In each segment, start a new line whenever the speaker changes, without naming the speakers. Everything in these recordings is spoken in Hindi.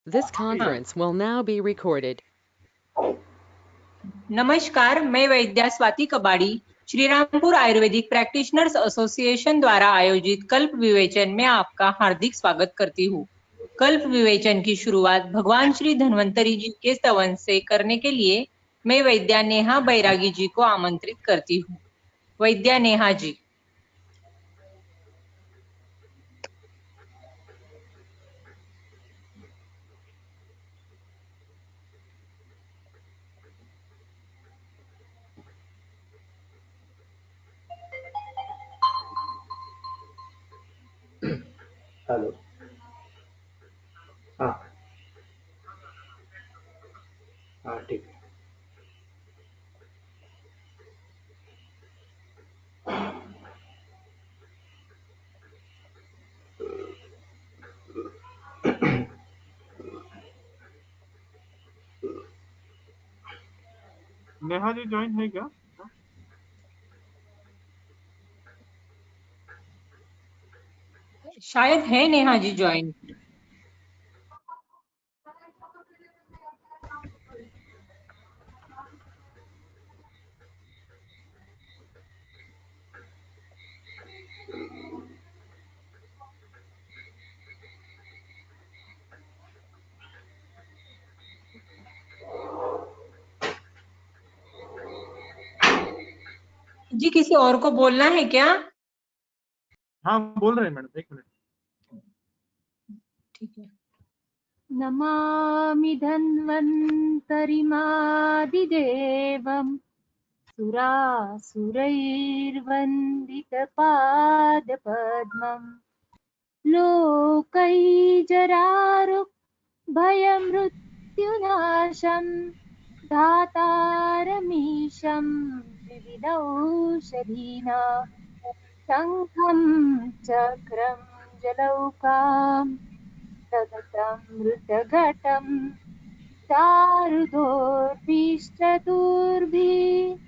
This conference will now be recorded.
नमस्कार, मैं वैद्या स्वाति कबाड़ी श्रीरामपुर आयुर्वेदिक प्रैक्टिशनर्स एसोसिएशन द्वारा आयोजित कल्प विवेचन में आपका हार्दिक स्वागत करती हूँ। कल्प विवेचन की शुरुआत भगवान श्री धन्वंतरी जी के स्तवन से करने के लिए मैं वैद्या नेहा बैरागी जी को आमंत्रित करती हूँ। वैद्या नेहा जी।
हेलो। हाँ हाँ, ठीक है।
नेहा जी ज्वाइन है क्या?
शायद है नेहा जी ज्वाइन। जी किसी और को बोलना है क्या?
हाँ बोल रहे हैं मैडम, एक मिनट।
ठीक है।
नमामि धन्वन्तरिमादिदेवं सुरासुरैर्वन्दितपादपद्मं लोकैर्जरारुभयमृत्युनाशं धातारमीशं विविधौषधीनां शङ्खं चक्रं जलौकाम् तदतमृतघटं चारुदोर्भिश्चतुर्भिः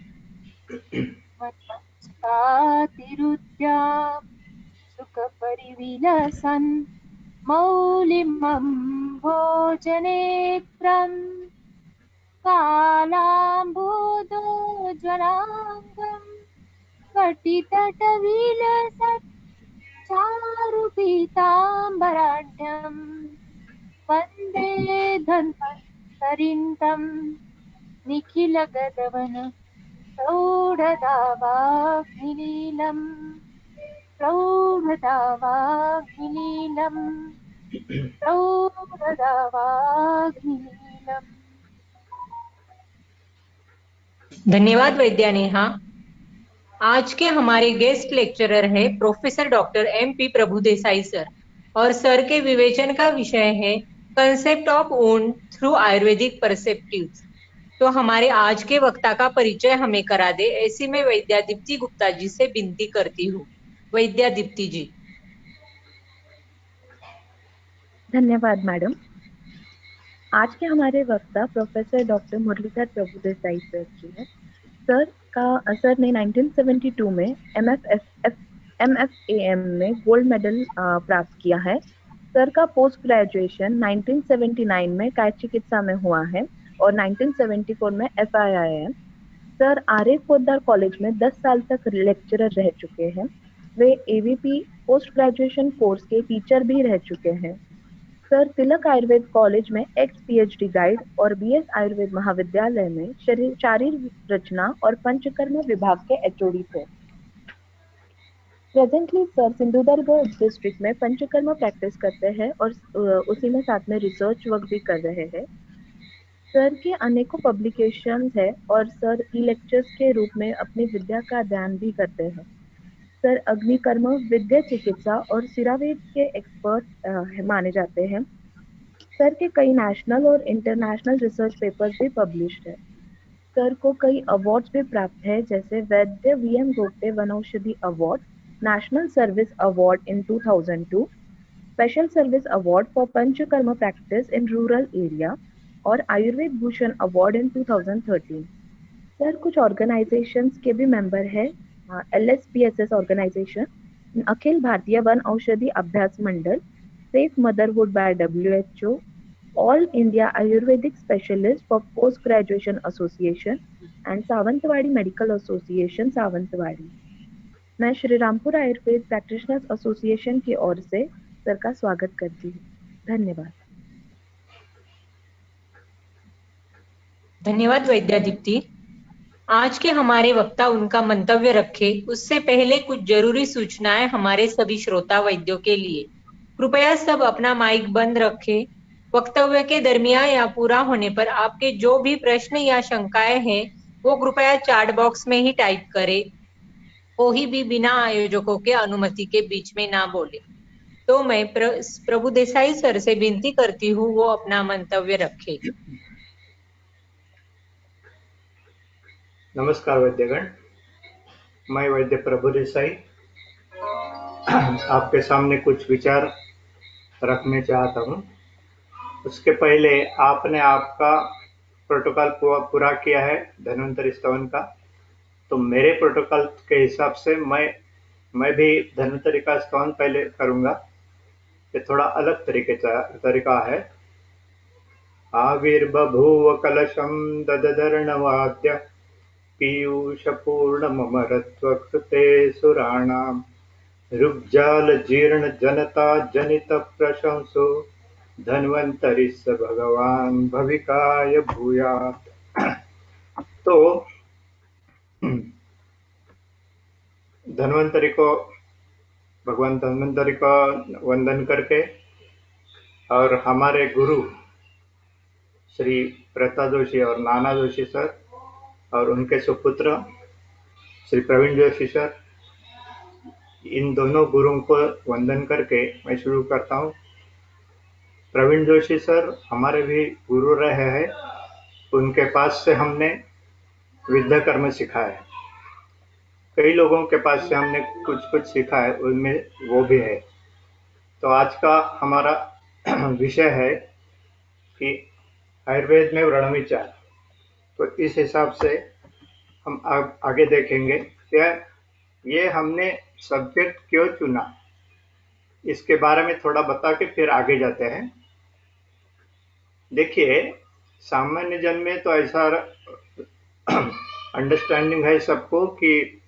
सुखपरिविलसन् मौलिमं भोजनेत्रं कालाम्बोदोज्ज्वलाङ्गं कटितटविलसत् चारुपीताम्बराढ्यम् वन्दे धन्वन्तरिं निखिलगगन प्रौढदावाग्निलीलम्
धन्यवाद वैद्या नेहा। आज के हमारे गेस्ट लेक्चरर है professor doctor MP Prabhudesai sir, और सर के विवेचन का विषय है concept of wound through Ayurvedic perspectives. तो हमारे आज के वक्ता का परिचय हमें करा दे, ऐसी मैं वैद्या दीप्ति गुप्ता जी से विनती करती हूँ। वैद्या दीप्ति जी।
धन्यवाद मैडम। आज के हमारे वक्ता professor doctor Muralidhar Prabhudesai sir ji हैं। सर ने 1972 में MFAM में गोल्ड मेडल प्राप्त किया है। सर का पोस्ट ग्रेजुएशन 1979 में काय चिकित्सा में हुआ है और 1974 में FIIM। सर आर्य पोद्दार कॉलेज में 10 साल तक लेक्चरर रह चुके हैं। वे AVP पोस्ट ग्रेजुएशन कोर्स के टीचर भी रह चुके हैं। सर तिलक आयुर्वेद कॉलेज में एक्स PhD गाइड और BS आयुर्वेद महाविद्यालय में शारीर रचना और पंचकर्म विभाग के HOD थे। प्रेजेंटली सर सिंधुदुर्ग डिस्ट्रिक्ट में पंचकर्म प्रैक्टिस करते हैं और उसी में साथ में रिसर्च वर्क भी कर रहे हैं। सर के अनेकों पब्लिकेशंस है और सर ई लेक्चर्स के रूप में अपनी विद्या का अध्ययन भी करते हैं। सर अग्निकर्म, विद्या चिकित्सा और सिरावेद के एक्सपर्ट माने जाते हैं। सर के कई नेशनल और इंटरनेशनल रिसर्च पेपर्स भी पब्लिश्ड है। सर को कई अवार्ड्स भी प्राप्त है, जैसे Vaidya VM Gogte Vanaushadhi award, national service award in 2002, special service award for Panchakarma practice in rural area और Ayurveda Bhushan award in 2013। Sir कुछ ऑर्गेनाइजेशंस के भी मेंबर है, LSPSS organisation, Akhil Bharatiya Van Aushadhi Abhyas Mandal, safe motherhood by WHO, All India Ayurvedic Specialist for Post Graduation Association and Sawantwadi medical association Sawantwadi. मैं श्री रामपुर आयुर्वेद प्रैक्टिशनर्स एसोसिएशन की ओर से सर का स्वागत करती हूँ। धन्यवाद।
धन्यवाद वैद्यादीप्ति। आज के हमारे वक्ता उनका मंतव्य रखे उससे पहले कुछ जरूरी सूचनाएं हमारे सभी श्रोता वैद्यों के लिए। कृपया सब अपना माइक बंद रखें। वक्तव्य के दरमियान या पूरा होने पर आपके जो भी प्रश्न या शंकाएं हैं वो कृपया चैट बॉक्स में ही टाइप करें। कोई भी बिना आयोजकों के अनुमति के बीच में ना बोले। तो मैं प्रभु देसाई सर से विनती करती हूँ वो अपना मंतव्य रखे।
नमस्कार वैद्यगण, मैं वैद्य प्रभु देसाई आपके सामने कुछ विचार रखने चाहता हूँ। उसके पहले आपने आपका प्रोटोकॉल पूरा किया है धन्वंतरि स्तवन का, तो मेरे प्रोटोकॉल के हिसाब से मैं भी धन्वंतरि का स्तवन पहले करूँगा। ये थोड़ा अलग तरीका है। आविर्बभूव कलशं ददर्णवाद्य पीयूषपूर्णममरत्वकृते सुराणां ऋग्जालजीर्णजनता जनितप्रशंसो धन्वन्तरिस्य भगवान् भविकाय भूयात्। तो धन्वंतरि को भगवान धन्वंतरि का वंदन करके और हमारे गुरु श्री प्रता जोशी और नाना जोशी सर और उनके सुपुत्र श्री प्रवीण जोशी सर, इन दोनों गुरुओं को वंदन करके मैं शुरू करता हूँ। प्रवीण जोशी सर हमारे भी गुरु रहे हैं, उनके पास से हमने विद्या कर्म सीखा है। कई लोगों के पास से हमने कुछ सीखा है, उनमें वो भी है। तो आज का हमारा विषय है कि आयुर्वेद में व्रण विचार। तो इस हिसाब से हम आगे देखेंगे कि ये हमने सब्जेक्ट क्यों चुना, इसके बारे में थोड़ा बता के फिर आगे जाते हैं। देखिए, सामान्य जन में तो ऐसा अंडरस्टैंडिंग है सबको कि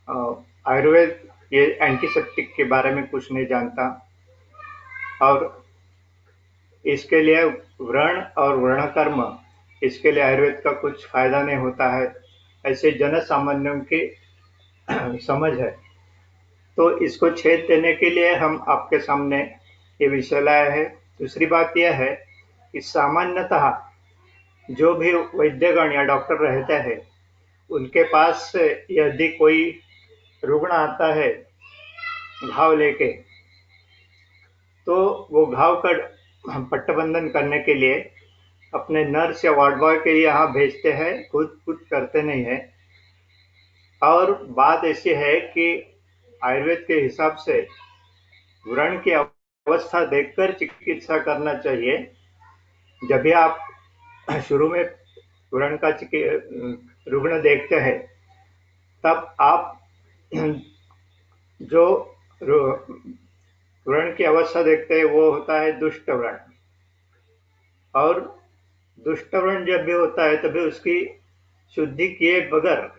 आयुर्वेद ये एंटीसेप्टिक के बारे में कुछ नहीं जानता और इसके लिए व्रण और व्रण कर्म, इसके लिए आयुर्वेद का कुछ फायदा नहीं होता है, ऐसे जन सामान्यों की समझ है। तो इसको छेद देने के लिए हम आपके सामने ये विषय लाया है। दूसरी बात यह है कि सामान्यतः जो भी वैद्यगण या डॉक्टर रहते हैं, उनके पास यदि कोई रुग्ण आता है घाव लेके, तो वो घाव का पट्टबंधन करने के लिए अपने नर्स या वार्ड बॉय के लिए यहाँ भेजते हैं, खुद कुछ करते नहीं है। और बात ऐसी है कि आयुर्वेद के हिसाब से व्रण की अवस्था देखकर चिकित्सा करना चाहिए। जब भी आप शुरू में व्रण का रुग्ण देखते हैं, तब आप जो व्रण की अवस्था देखते हैं वो होता है दुष्ट व्रण। और दुष्ट व्रण जब भी होता है तभी उसकी शुद्धि किए बगैर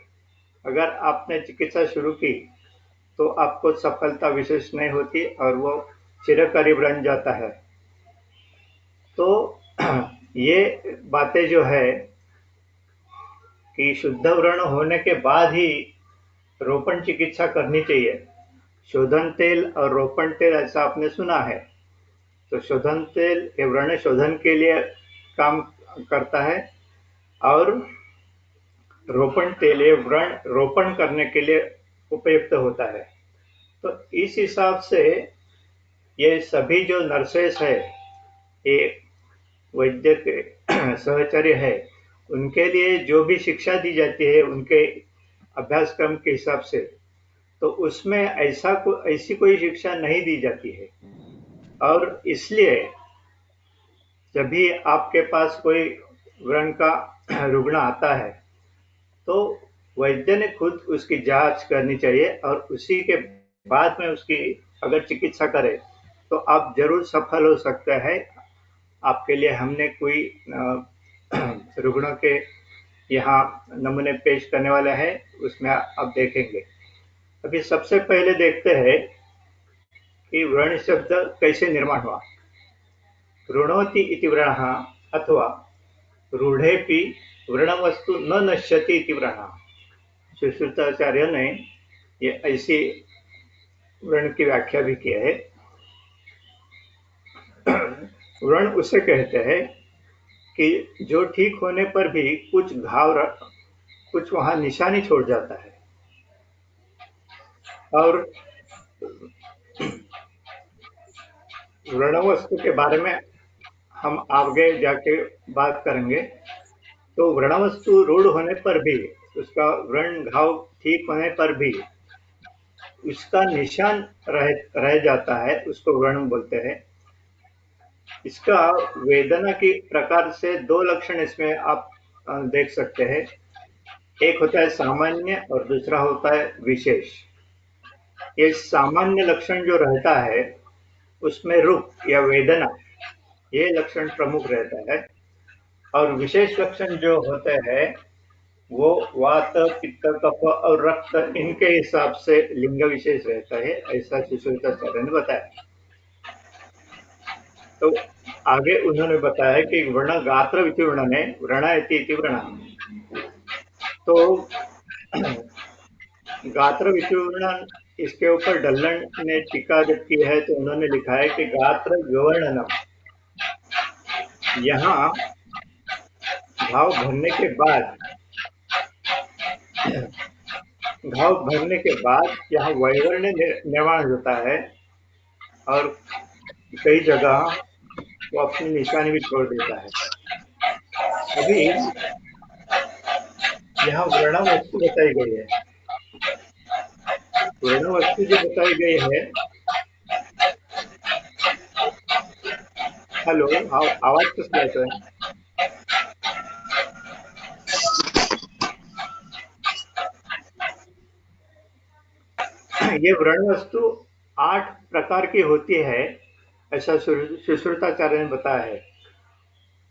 अगर आपने चिकित्सा शुरू की तो आपको सफलता विशेष नहीं होती और वो चिरकारी बन जाता है। तो ये बातें जो है कि शुद्ध व्रण होने के बाद ही रोपण चिकित्सा करनी चाहिए। शोधन तेल और रोपण तेल ऐसा आपने सुना है। तो शोधन तेल ये व्रण शोधन के लिए काम करता है और रोपण तेल ये व्रण रोपण करने के लिए उपयुक्त होता है। तो इस हिसाब से ये सभी जो नर्सेस है, ये वैद्य के सहचर्य है, उनके लिए जो भी शिक्षा दी जाती है उनके अभ्यासक्रम के हिसाब से, तो उसमें ऐसी कोई शिक्षा नहीं दी जाती है। और इसलिए जब भी आपके पास कोई व्रण का रुग्ण आता है तो वैद्य ने खुद उसकी जांच करनी चाहिए और उसी के बाद में उसकी अगर चिकित्सा करे तो आप जरूर सफल हो सकते हैं आपके लिए हमने कोई रुग्णों के यहाँ नमूने पेश करने वाला है, उसमें आप देखेंगे। अभी सबसे पहले देखते हैं कि व्रण शब्द कैसे निर्माण हुआ। ऋणोति इति व्रणः अथवा रूढ़ेपि व्रणवस्तु न नश्यति इति व्रणः। सुश्रुताचार्य ने ये ऐसी व्रण की व्याख्या भी की है। व्रण उसे कहते हैं कि जो ठीक होने पर भी कुछ वहां निशानी छोड़ जाता है। और व्रणवस्तु के बारे में हम आगे जाके बात करेंगे। तो व्रणवस्तु रूढ़ होने पर भी, उसका व्रण घाव ठीक होने पर भी उसका निशान रह जाता है, उसको व्रण बोलते हैं। इसका वेदना की प्रकार से दो लक्षण इसमें आप देख सकते हैं। एक होता है सामान्य और दूसरा होता है विशेष। ये सामान्य लक्षण जो रहता है उसमें रुक या वेदना, ये लक्षण प्रमुख रहता है। और विशेष लक्षण जो होते हैं वो वात, पित्त, कफ और रक्त, इनके हिसाब से लिंग विशेष रहता है, ऐसा सुश्रुताचार्य ने बताया। तो आगे उन्होंने बताया कि वर्ण गात्र विवर्णने व्रणयति इति व्रणः। तो गात्र विवर्णन, इसके ऊपर डल्लन ने टीका जब की है तो उन्होंने लिखा है कि गात्र विवर्णनम, यहाँ घाव भरने के बाद यहाँ वैवर्ण्य निर्माण होता है और कई जगह वो अपनी निशानी भी छोड़ देता है। अभी यहाँ व्रण वस्तु बताई गई है। व्रण वस्तु जो बताई गई है, हेलो, आवाज कैसे आता है? ये व्रण वस्तु 8 प्रकार की होती है, ऐसा सुश्रुताचार्य ने बताया है।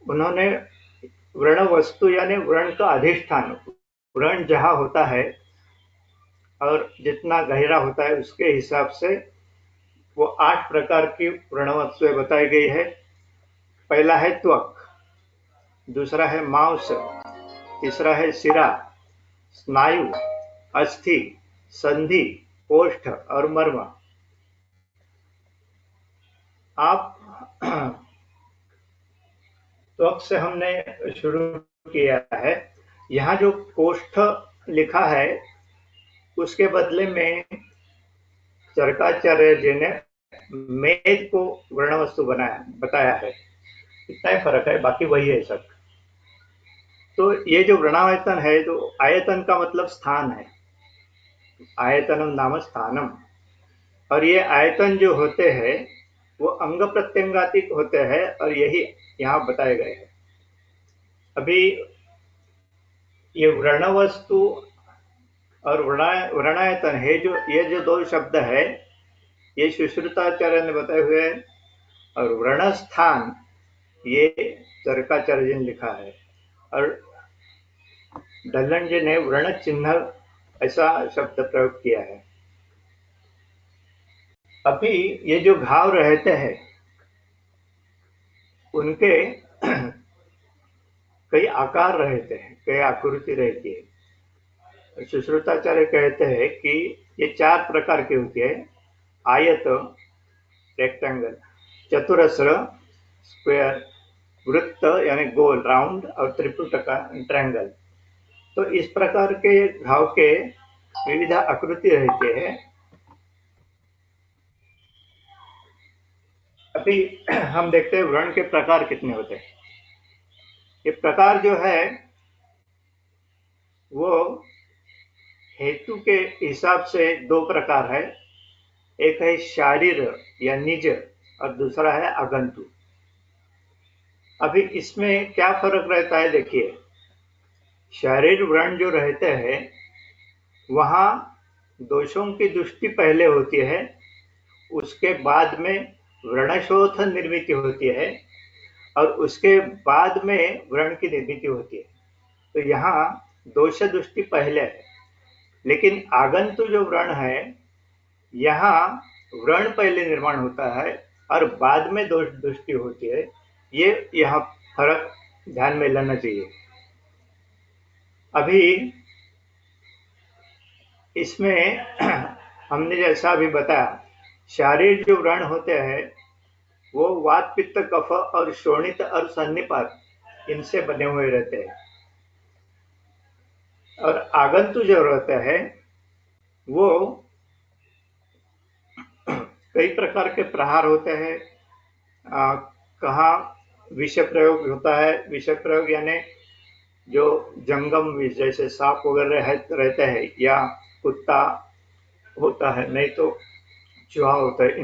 उन्होंने व्रण वस्तु यानी व्रण का अधिष्ठान, व्रण जहां होता है और जितना गहरा होता है उसके हिसाब से वो 8 प्रकार की व्रण वस्तुएं बताई गई है। पहला है त्वक, दूसरा है मांस, तीसरा है शिरा, स्नायु, अस्थि, संधि, कोष्ठ और मर्म। आप त्वक से हमने शुरू किया है। यहाँ जो कोष्ठ लिखा है उसके बदले में चरकाचार्य जी ने मेद को वर्ण वस्तु बताया है। इतना ही फर्क है, बाकी वही है सब। तो ये जो व्रणायतन है, तो आयतन का मतलब स्थान है, आयतनम नाम स्थानम। और ये आयतन जो होते हैं वो अंग प्रत्यंगातिक होते हैं और यही यहाँ बताए गए हैं। अभी ये व्रण वस्तु और व्रणायतन है, ये जो दो शब्द है ये सुश्रुताचार्य ने बताए हुए हैं। और व्रण स्थान ये चरकाचार्य जी ने लिखा है और डल्लन जी ने व्रण चिन्ह ऐसा शब्द प्रयोग किया है। अभी ये जो घाव रहते हैं उनके कई आकार रहते हैं, कई आकृति रहती है। सुश्रुताचार्य कहते हैं कि ये 4 प्रकार की होती है। आयत, रेक्टेंगल, चतुरस्र, स्क्वायर, वृत्त यानी गोल, राउंड, और त्रिपुटका, ट्रायंगल। तो इस प्रकार के घाव के विविध आकृति रहती है। अभी हम देखते हैं व्रण के प्रकार कितने होते हैं। ये प्रकार जो है वो हेतु के हिसाब से 2 प्रकार है। एक है शारीर या निज और दूसरा है आगंतु। अभी इसमें क्या फर्क रहता है, देखिए। शारीर व्रण जो रहते हैं वहां दोषों की दृष्टि पहले होती है, उसके बाद में व्रणशोथ निर्मित होती है और उसके बाद में वर्ण की निर्मिति होती है। तो यहाँ दोष दृष्टि पहले है, लेकिन आगंतु जो वर्ण है यहाँ वर्ण पहले निर्माण होता है और बाद में दोष दृष्टि होती है। ये यहाँ फर्क ध्यान में लाना चाहिए। अभी इसमें हमने जैसा अभी बताया, शारीर जो वर्ण होते हैं वो वात पित्त कफ और शोणित और सन्निपात इनसे बने हुए रहते हैं, और आगंतु जो रहता है वो कई प्रकार के प्रहार होते हैं। कहाँ विषय प्रयोग होता है, विषय प्रयोग यानी जो जंगम विष जैसे सांप वगैरह रहते हैं या कुत्ता होता है, नहीं तो चूहा होता है,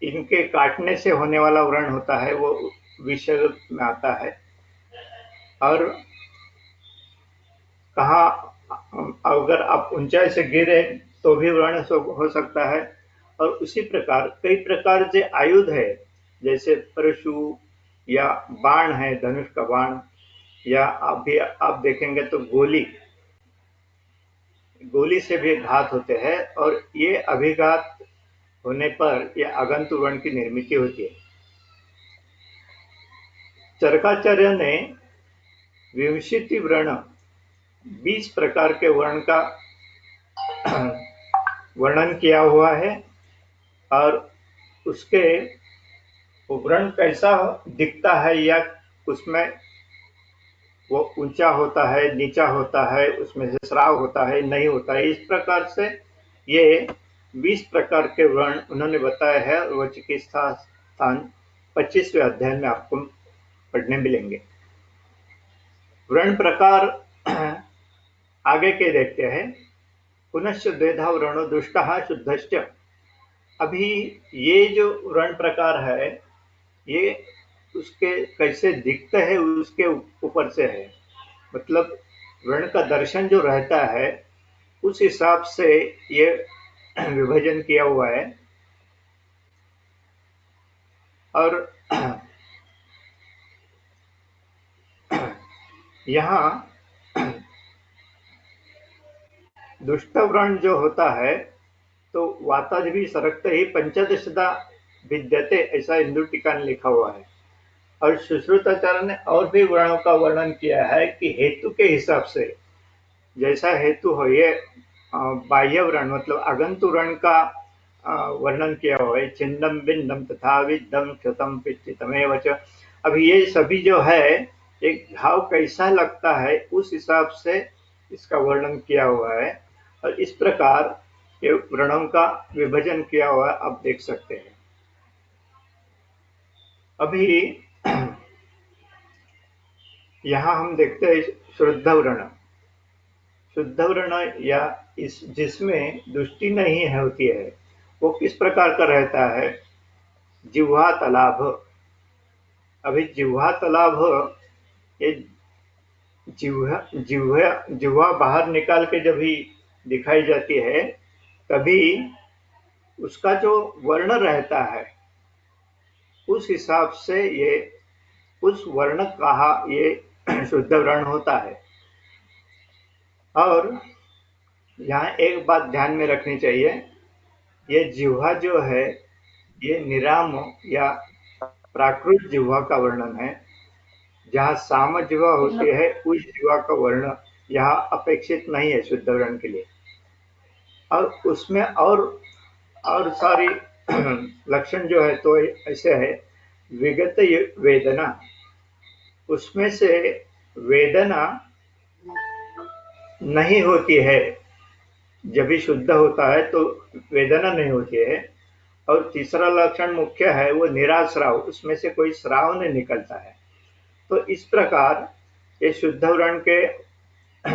इनके काटने से होने वाला व्रण होता है, वो विषय में आता है। और कहाँ अगर आप ऊंचाई से गिरे तो भी व्रण हो सकता है। और उसी प्रकार कई प्रकार के आयुध है, जैसे परशु या बाण है, धनुष का बाण, या आप देखेंगे तो गोली से भी घात होते हैं, और ये अभिघात होने पर ये आगंतु वर्ण की निर्मिति होती है। चरकाचार्य ने विंशति वर्ण 20 प्रकार के वर्ण का वर्णन किया हुआ है, और उसके वर्ण कैसा दिखता है या उसमें वो ऊंचा होता है, नीचा होता है, उसमें से स्राव होता है, नहीं होता है, इस प्रकार से ये 20 प्रकार के वर्ण उन्होंने बताया है। वो चिकित्सा स्थान 25वें अध्याय में आपको पढ़ने मिलेंगे। वर्ण प्रकार आगे के देखते हैं। पुनश्च द्वेधा व्रणो दुष्टः शुद्धश्च। अभी ये जो वर्ण प्रकार है ये उसके कैसे दिखते हैं उसके ऊपर से है, मतलब वर्ण का दर्शन जो रहता है उस हिसाब से ये विभाजन किया हुआ है। और यहाँ दुष्ट वर्ण जो होता है तो वातादि सरकते ही पंचदशदा विद्यते, ऐसा हिंदू टीका ने लिखा हुआ है। और सुश्रुताचार्य ने और भी वर्णों का वर्णन किया है कि हेतु के हिसाब से जैसा हेतु हो, ये बाह्य वर्ण मतलब आगंतु वर्ण का वर्णन किया हुआ है। छिन्नम बिन्नम तथा विद्दम क्षतम पिच्चितमेव च। अभी ये सभी जो है एक घाव कैसा लगता है उस हिसाब से इसका वर्णन किया हुआ है, और इस प्रकार ये वर्णों का विभाजन किया हुआ है, आप देख सकते हैं। अभी यहाँ हम देखते हैं शुद्ध वर्ण। शुद्ध वर्ण या जिसमें दृष्टि नहीं होती है वो किस प्रकार का रहता है? जिह्वा तलाभ। अभी जिह्वा तलाभ, ये जिह्वा बाहर निकाल के जब भी दिखाई जाती है तभी उसका जो वर्ण रहता है उस हिसाब से ये उस वर्ण का ये शुद्ध वर्ण होता है। और यहाँ एक बात ध्यान में रखनी चाहिए, ये जिह्वा जो है ये निराम या प्राकृत जिह्वा का वर्णन है। जहाँ साम जिह्वा होती है उस जिह्वा का वर्ण यहाँ अपेक्षित नहीं है शुद्ध वर्ण के लिए। और उसमें और सारी लक्षण जो है तो ऐसे है। विगत वेदना, उसमें से वेदना नहीं होती है, जब भी शुद्ध होता है तो वेदना नहीं होती है। और तीसरा लक्षण मुख्य है वो निराश्राव, उसमें से कोई श्राव नहीं निकलता है। तो इस प्रकार ये शुद्ध वर्ण के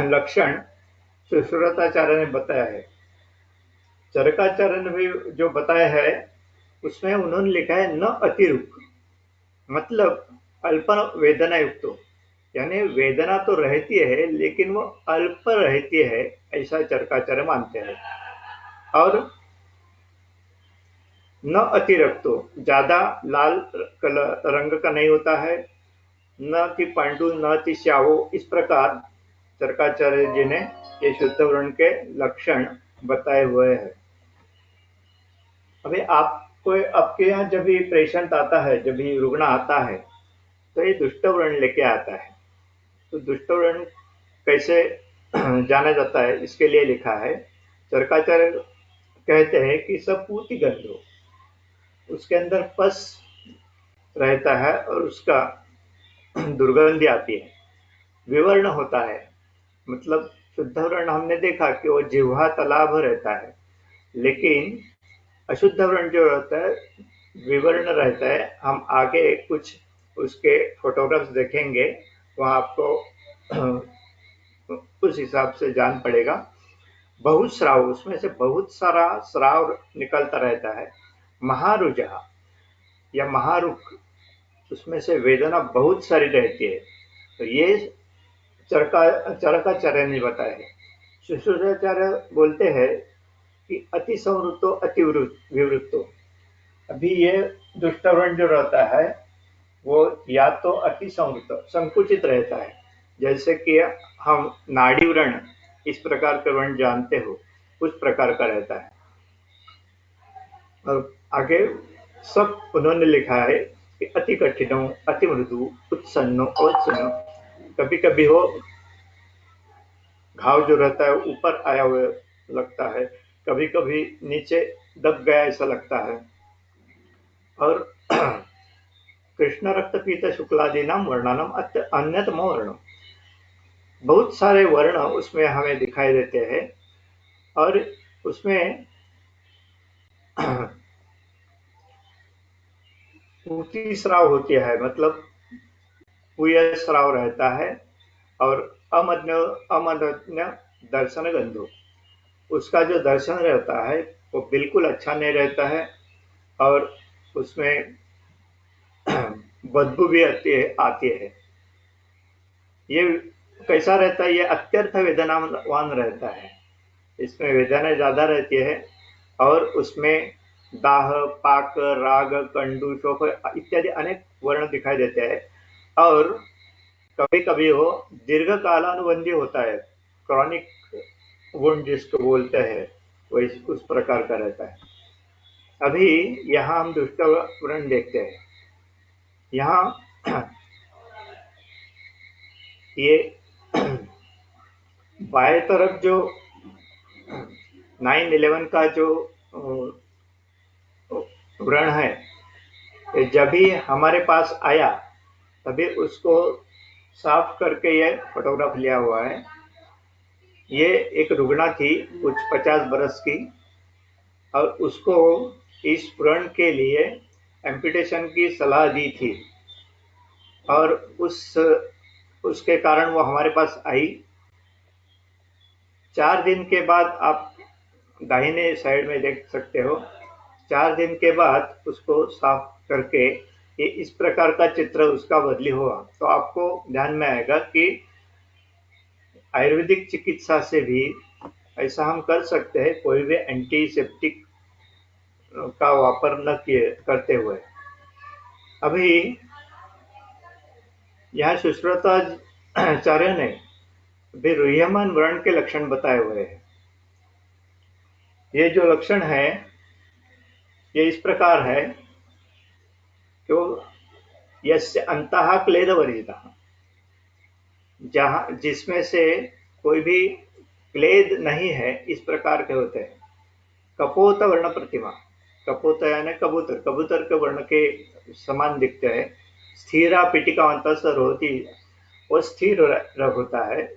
लक्षण सुश्रुताचार्य ने बताया है। चरकाचार्य ने भी जो बताया है उसमें उन्होंने लिखा है न अतिरुक, मतलब अल्प वेदना युक्त, यानी वेदना तो रहती है लेकिन वो अल्प रहती है, ऐसा चरकाचार्य मानते हैं। और न अतिरक्तो, ज्यादा लाल कलर रंग का नहीं होता है, न कि पांडु न कि श्यावो। इस प्रकार चरकाचार्य जी ने ये शुद्ध वर्ण के लक्षण बताए हुए हैं। अभी आपको आपके यहाँ जब भी पेशेंट आता है, जब भी रुग्ण आता है, तो ये दुष्ट वर्ण लेके आता है। तो दुष्ट वर्ण कैसे जाना जाता है, इसके लिए लिखा है। चरकाचार्य कहते हैं कि सपूति गंधो, उसके अंदर पस रहता है और उसका दुर्गंधि आती है। विवर्ण होता है, मतलब शुद्ध वर्ण हमने देखा कि वो जिह्वा तालाब रहता है, लेकिन अशुद्ध वर्ण जो रहता है विवर्ण रहता है। हम आगे कुछ उसके फोटोग्राफ्स देखेंगे, वहां आपको उस हिसाब से जान पड़ेगा। बहुत स्राव, उसमें से बहुत सारा स्राव निकलता रहता है। महारुजा या महारुख, उसमें से वेदना बहुत सारी रहती है। तो ये चरकाचार्य ने बताया है। शुश्रूषाचार्य बोलते हैं कि अति संवृत्तो अति विवृत्तो। अभी ये दुष्टवर्ण जो रहता है वो या तो अति संवृत्त संकुचित रहता है, जैसे कि हम नाड़ी व्रण इस प्रकार का वर्ण जानते हो, उस प्रकार का रहता है। और आगे सब उन्होंने लिखा है कि अति कठिनो, अति मृदु, उत्सन्नो, औत्सन्नो। कभी कभी वो घाव जो रहता है ऊपर आया हुआ लगता है, कभी कभी नीचे दब गया ऐसा लगता है। और कृष्ण रक्त पीत शुक्लादि नाम वर्णानम अन्यतमो वर्ण, बहुत सारे वर्ण उसमें हमें दिखाई देते हैं। और उसमें ऊती स्राव होती है, मतलब पूय स्राव रहता है। और अमदन्य दर्शन गंधो, उसका जो दर्शन रहता है वो बिल्कुल अच्छा नहीं रहता है, और उसमें बदबू भी आती है। ये कैसा रहता है, ये अत्यर्थ वेदनावान रहता है। इसमें वेदना ज्यादा रहती है, और उसमें दाह, पाक, राग, कंडू, शोक इत्यादि अनेक वर्ण दिखाई देते हैं। और कभी कभी वो दीर्घ कालानुबंधी होता है, क्रॉनिक वुंड जिसको बोलते हैं, वो उस प्रकार का रहता है। अभी यहाँ हम दुष्ट वर्ण देखते हैं। यहाँ ये बाएं तरफ जो 9/11 का जो व्रण है, जब भी हमारे पास आया तभी उसको साफ करके ये फोटोग्राफ लिया हुआ है। ये एक रुग्णा थी कुछ 50 बरस की, और उसको इस व्रण के लिए एम्पुटेशन की सलाह दी थी, और उसके कारण वो हमारे पास आई। 4 दिन के बाद आप दाहिने साइड में देख सकते हो, 4 दिन के बाद उसको साफ करके ये इस प्रकार का चित्र उसका बदली हुआ। तो आपको ध्यान में आएगा कि आयुर्वेदिक चिकित्सा से भी ऐसा हम कर सकते हैं, कोई भी एंटीसेप्टिक का वापर न किए करते हुए। अभी यहाँ सुश्रुताचार्य ने भी रुह्यमान व्रण के लक्षण बताए हुए हैं। ये जो लक्षण है ये इस प्रकार है कि यस्य अंतः क्लेद वर्जिता, जहां जिसमें से कोई भी क्लेद नहीं है, इस प्रकार के होते हैं। कपोत वर्ण प्रतिमा, कपोत यानी कबूतर, कबूतर के वर्ण के समान दिखते हैं। स्थिरा पिटिकावंत सर होती, वो स्थिर होता है।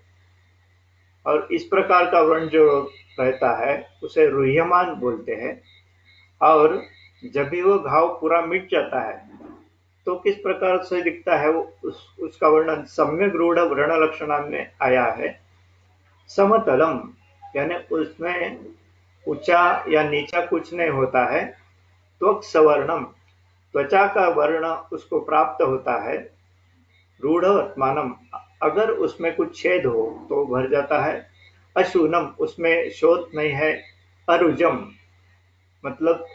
और इस प्रकार का वर्ण जो रहता है उसे रुह्यमान बोलते हैं। और जब भी वो घाव पूरा मिट जाता है तो किस प्रकार से दिखता है वो उसका वर्णन सम्यक रूढ़ व्रण लक्षण में आया है। समतलम यानी उसमें ऊंचा या नीचा कुछ नहीं होता है। त्वक सवर्णम, त्वचा का वर्ण उसको प्राप्त होता है। रूढ़ वर्तमानम, अगर उसमें कुछ छेद हो तो भर जाता है। अशूनम, उसमें शोथ नहीं है। अरुजम, मतलब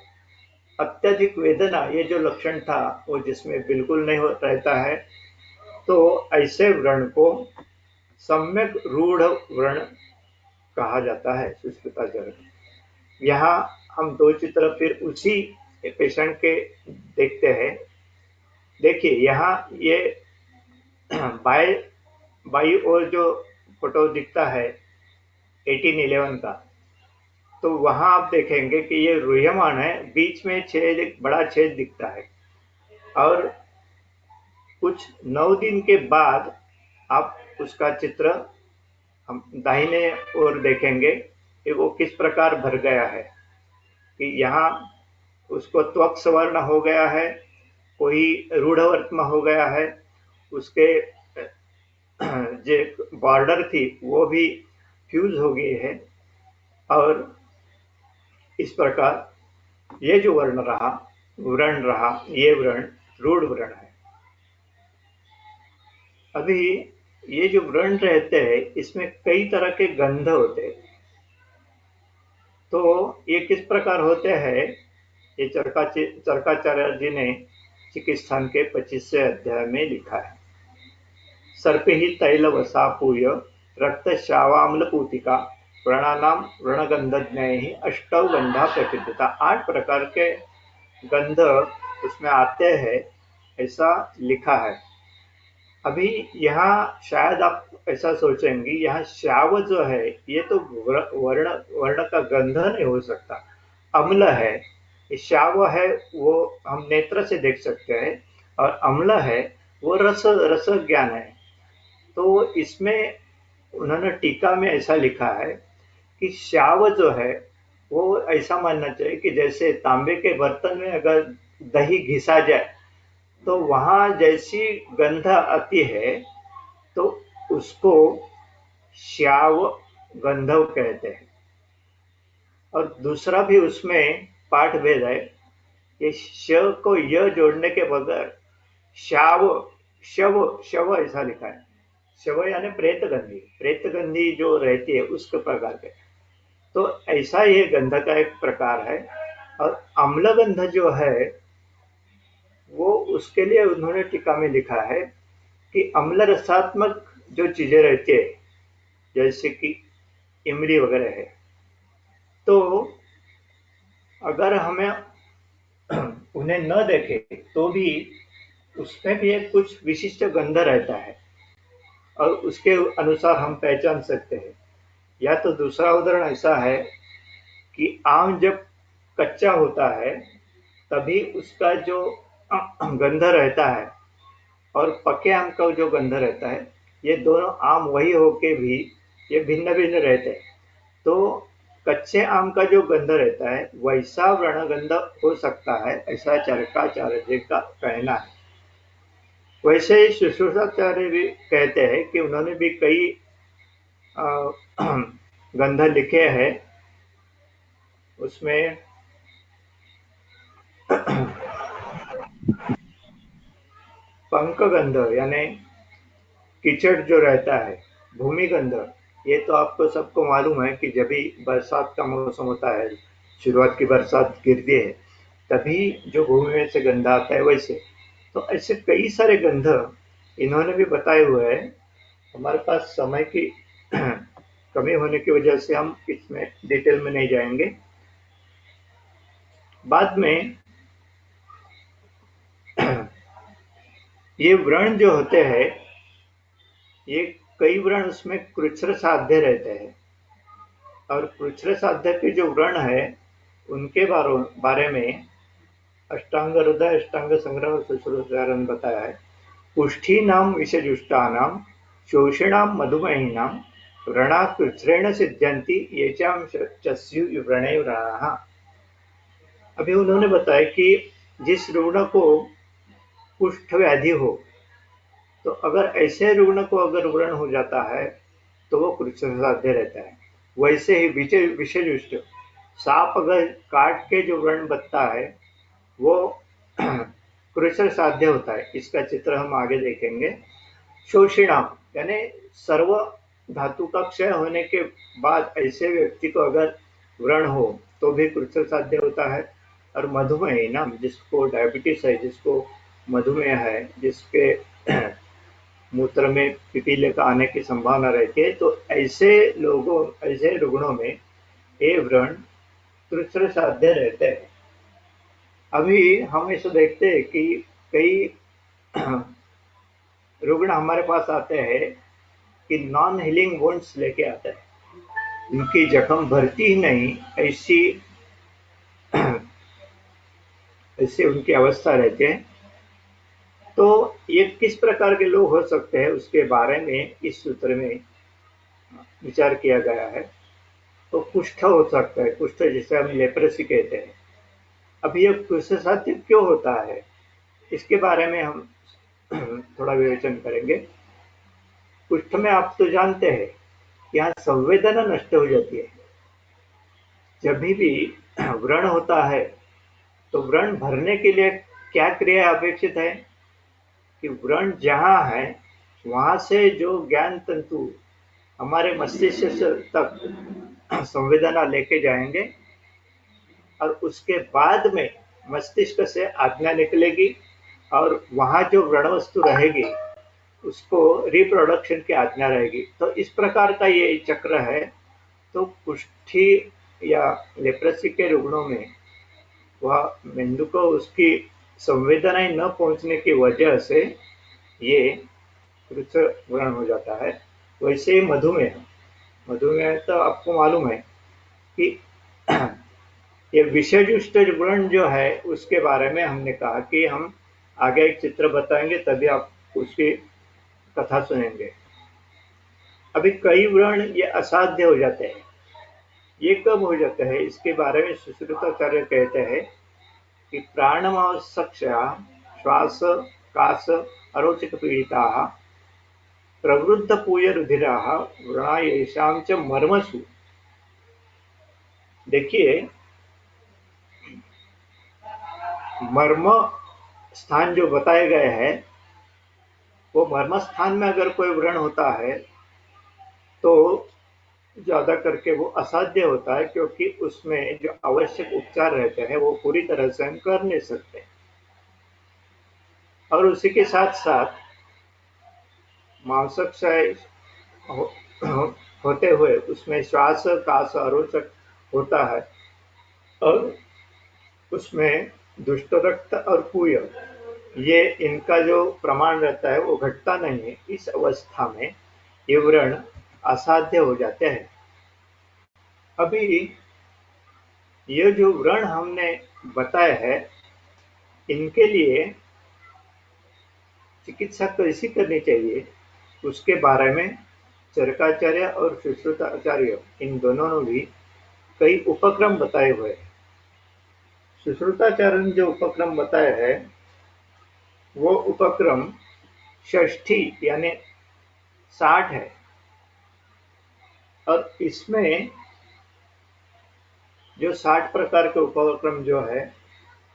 अत्यधिक वेदना, ये जो लक्षण था वो जिसमें बिल्कुल नहीं रहता है, तो ऐसे व्रण को सम्यक रूढ़ व्रण कहा जाता है, सुष्मिताजनक। यहाँ हम दो चित्र फिर उसी पेशेंट के देखते हैं। देखिए यहाँ ये बाएं बाई ओर जो फोटो दिखता है 1811 का, तो वहां आप देखेंगे कि ये रूयमान है, बीच में छेद, एक बड़ा छेद दिखता है। और कुछ 9 दिन के बाद आप उसका चित्र हम दाहिने ओर देखेंगे कि वो किस प्रकार भर गया है, कि यहाँ उसको त्वक स्वर्ण हो गया है, कोई रूढ़वर्त्म हो गया है, उसके जो बॉर्डर थी वो भी फ्यूज हो गई है, और इस प्रकार ये जो व्रण रहा, ये व्रण रूढ़ व्रण है। अभी ये जो व्रण रहते हैं इसमें कई तरह के गंध होते हैं, तो ये किस प्रकार होते हैं, ये चरकाचार्य जी ने चिकित्सान के 25वें अध्याय में लिखा है। सर्पिहि तैल वसापूय रक्त श्रावाम्ल पूतिका व्रणानाम व्रणगंधज्ञैहि अष्टौ गंधा प्रकृतिता। 8 प्रकार के गंध उसमें आते हैं, ऐसा लिखा है। अभी यहाँ शायद आप ऐसा सोचेंगे, यहाँ श्राव जो है ये तो वर्ण का गंध नहीं हो सकता, अम्ल है। श्राव है वो हम नेत्र से देख सकते हैं, और अम्ल है वो रस ज्ञान है। तो इसमें उन्होंने टीका में ऐसा लिखा है कि श्राव जो है वो ऐसा मानना चाहिए कि जैसे तांबे के बर्तन में अगर दही घिसा जाए तो वहां जैसी गंध आती है, तो उसको श्राव गंधव कहते हैं। और दूसरा भी उसमें पाठ भेद है, ये श को य जोड़ने के बगैर श्राव शव ऐसा लिखा है। शव यानी प्रेतगंधी जो रहती है उसके प्रकार के, तो ऐसा ये गंध का एक प्रकार है। और अम्लगंध जो है वो उसके लिए उन्होंने टीका में लिखा है कि अम्ल रसात्मक जो चीजें रहती है जैसे कि इमली वगैरह है, तो अगर हमें उन्हें न देखे तो भी उसमें भी एक कुछ विशिष्ट गंध रहता है, और उसके अनुसार हम पहचान सकते हैं। या तो दूसरा उदाहरण ऐसा है कि आम जब कच्चा होता है तभी उसका जो गंध रहता है, और पके आम का जो गंध रहता है, ये दोनों आम वही होके भी ये भिन्न भिन्न रहते हैं। तो कच्चे आम का जो गंध रहता है वैसा व्रणगंध हो सकता है, ऐसा चरकाचार्य जी का कहना है। वैसे ही शुश्रूषाचार्य भी कहते हैं कि उन्होंने भी कई गंध लिखे हैं, उसमें पंकगंध यानी कीचड़ जो रहता है, भूमिगंध, ये तो आपको सबको मालूम है कि जब भी बरसात का मौसम होता है, शुरुआत की बरसात गिरती है, तभी जो भूमि में से गंध आता है वैसे। तो ऐसे कई सारे गंध इन्होंने भी बताए हुए हैं। हमारे पास समय की कमी होने की वजह से हम इसमें डिटेल में नहीं जाएंगे। बाद में ये व्रण जो होते हैं, ये कई व्रण उसमें कृच्छ्र साध्य रहते हैं, और कृच्छ्र साध्य के जो व्रण है उनके बारे में अष्टांग हृदय अष्टांग संग्रह शुश्रूषाचार्य ने बताया है। कुष्ठीनाम विषजुष्टानाम शोषिणाम मधुमेहिनाम व्रणा कृच्छ्रेण सिद्ध्यन्ति येचाम चस्यु व्रणे व्रणाः। अभी उन्होंने बताया कि जिस रुग्ण को कुष्ठ व्याधि हो, तो अगर ऐसे रुग्ण को अगर व्रण हो जाता है तो वो कृच्छ्र साध्य रहता है। वैसे ही विषजुष्ट सांप अगर काट के जो व्रण बनता है वो कृच्छ्र साध्य होता है। इसका चित्र हम आगे देखेंगे। शोषिणाम यानी सर्व धातु का क्षय होने के बाद ऐसे व्यक्ति को अगर व्रण हो तो भी कृच्छ्र साध्य होता है। और मधुमेह ना, जिसको डायबिटीज है, जिसको मधुमेह है, जिसके मूत्र में पिपीले का आने की संभावना रहती है, तो ऐसे रुग्णों में ये व्रण कृत्रिम साध्य रहते हैं। अभी हम ऐसा देखते हैं कि कई रुग्ण हमारे पास आते हैं कि नॉन हीलिंग वुंड्स लेके आते हैं, उनकी जख्म भरती ही नहीं, ऐसी उनकी अवस्था रहती है। तो ये किस प्रकार के लोग हो सकते हैं, उसके बारे में इस सूत्र में विचार किया गया है। तो कुष्ठ हो सकता है, कुष्ठ जिसे हम लेप्रेसी कहते हैं। अब ये कुष्ठ साध्य क्यों होता है, इसके बारे में हम थोड़ा विवेचन करेंगे। कुष्ठ में आप तो जानते हैं, यहाँ संवेदना नष्ट हो जाती है। जब भी व्रण होता है तो व्रण भरने के लिए क्या क्रिया अपेक्षित है कि व्रण जहाँ है वहां से जो ज्ञान तंतु हमारे मस्तिष्क तक संवेदना लेके जाएंगे और उसके बाद में मस्तिष्क से आज्ञा निकलेगी और वहां जो व्रण वस्तु रहेगी उसको रिप्रोडक्शन की आज्ञा रहेगी। तो इस प्रकार का ये चक्र है। तो कुष्ठी या लेप्रेसी के रुग्णों में वह मेंदु को उसकी संवेदनाएं न पहुंचने की वजह से ये कृत्रिम व्रण हो जाता है। वैसे ही मधुमेह तो आपको मालूम है कि ये विषयुक्त व्रण जो है उसके बारे में हमने कहा कि हम आगे एक चित्र बताएंगे, तभी आप उसकी कथा सुनेंगे। अभी कई व्रण ये असाध्य हो जाते हैं। ये कब हो जाते हैं, इसके बारे में सुश्रुताचार्य कहते हैं कि प्राणमावसक्ष्या श्वास कास अरोचक पीड़िता प्रवृद्ध पूय रुधिरा व्रणा येषां च मर्मसु। देखिए, मर्म स्थान जो बताए गए हैं, वो मर्म स्थान में अगर कोई व्रण होता है तो ज्यादा करके वो असाध्य होता है, क्योंकि उसमें जो आवश्यक उपचार रहते हैं वो पूरी तरह से हम कर नहीं सकते। और उसी के साथ साथ मांसक्षय होते हुए उसमें श्वास कास अरोचक होता है और उसमें दुष्ट रक्त और पूय, ये इनका जो प्रमाण रहता है वो घटता नहीं है। इस अवस्था में ये व्रण असाध्य हो जाते हैं। अभी ये जो व्रण हमने बताया है, इनके लिए चिकित्सा कैसी करनी चाहिए उसके बारे में चरकाचार्य और सुश्रुताचार्य इन दोनों ने भी कई उपक्रम बताए हुए हैं। सुश्रुताचार्य ने जो उपक्रम बताया है वो उपक्रम षष्ठी यानी 60 है, और इसमें जो 60 प्रकार के उपक्रम जो है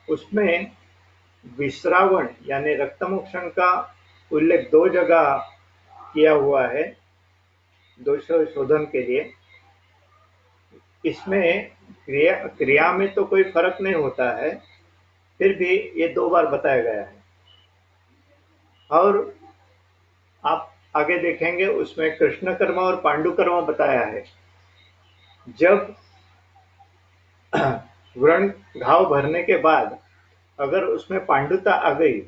उसमें विश्रावण यानी रक्तमोक्षण का उल्लेख 2 जगह किया हुआ है दोष शोधन के लिए। इसमें क्रिया में तो कोई फर्क नहीं होता है, फिर भी ये 2 बार बताया गया है। और आप आगे देखेंगे उसमें कृष्ण कर्म और पांडु कर्म बताया है। जब व्रण घाव भरने के बाद अगर उसमें पांडुता आ गई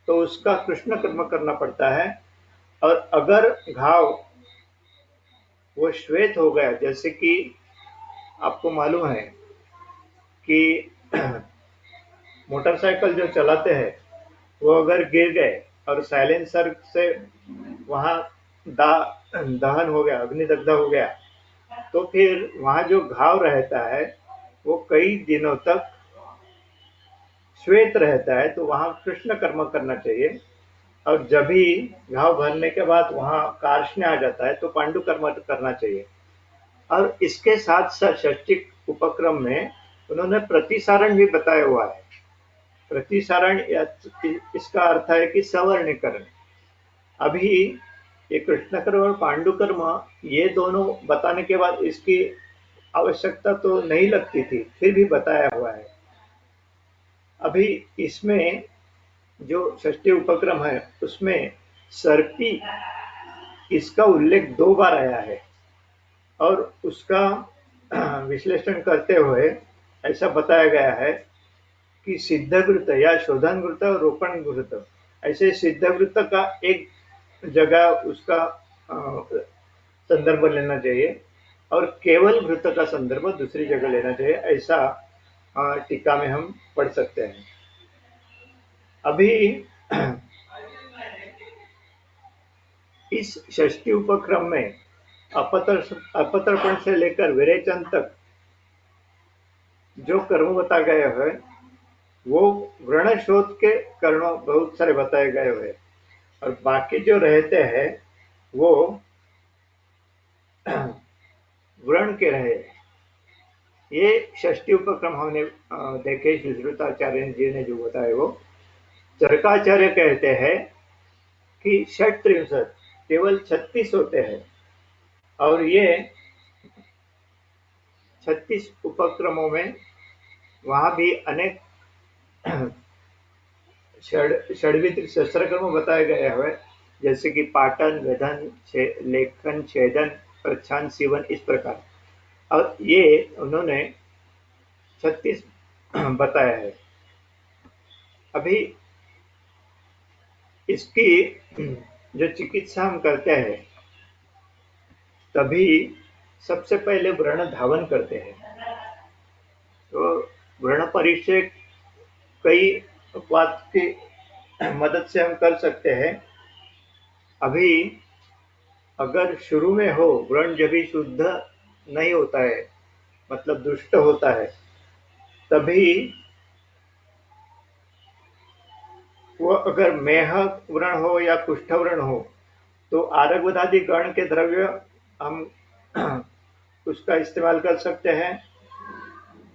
तो उसका कृष्ण कर्म करना पड़ता है, और अगर घाव वो श्वेत हो गया, जैसे कि आपको मालूम है कि मोटरसाइकिल जो चलाते हैं वो अगर गिर गए और साइलेंसर से वहां दहन हो गया, अग्निदग्ध हो गया, तो फिर वहां जो घाव रहता है वो कई दिनों तक श्वेत रहता है। तो वहां कृष्ण कर्म करना चाहिए, और जब भी घाव भरने के बाद वहां कार्ष्ण्य आ जाता है तो पांडु कर्म करना चाहिए। और इसके साथ साथ षष्टिक उपक्रम में उन्होंने प्रतिसारण भी बताया हुआ है। प्रतिसारण इसका अर्थ है कि सवर्णीकरण। अभी ये कृष्ण कर्म और पांडु कर्म ये दोनों बताने के बाद इसकी आवश्यकता तो नहीं लगती थी, फिर भी बताया हुआ है। अभी इसमें जो षष्ठी उपक्रम है उसमें सर्पी इसका उल्लेख 2 बार आया है और उसका विश्लेषण करते हुए ऐसा बताया गया है कि सिद्धवृत्त या शोधनवृत्त और रोपणवृत्त, ऐसे सिद्धवृत्त का एक जगह उसका संदर्भ लेना चाहिए और केवल वृत्त का संदर्भ दूसरी जगह लेना चाहिए, ऐसा टीका में हम पढ़ सकते हैं। अभी इस षष्ठी उपक्रम में अपतर्पण से लेकर विरेचन तक जो कर्म बताए गए हैं वो व्रण-शोथ के कर्म बहुत सारे बताए गए हुए और बाकी जो रहते हैं वो व्रण के रहे। ये षष्ठी उपक्रम हमने देखे, सुश्रुताचार्य जी ने जो बताया वो। चरकाचार्य कहते हैं कि 36 केवल 36 होते हैं और ये 36 उपक्रमों में वहां भी अनेक षड्विध शस्त्रकर्म बताए गए हुए, जैसे कि पाटन, वेधन, लेखन, छेदन, प्रच्छान, सीवन, इस प्रकार। और ये उन्होंने 36 बताया है। अभी इसकी जो चिकित्सा हम करते हैं तभी सबसे पहले व्रण धावन करते हैं। तो व्रण परिचय कई अपवाद की मदद से हम कर सकते हैं। अभी अगर शुरू में हो व्रण जब भी शुद्ध नहीं होता है, मतलब दुष्ट होता है, तभी वो अगर मेह व्रण हो या कुष्ठ व्रण हो तो आरगवदादि गण के द्रव्य हम उसका इस्तेमाल कर सकते हैं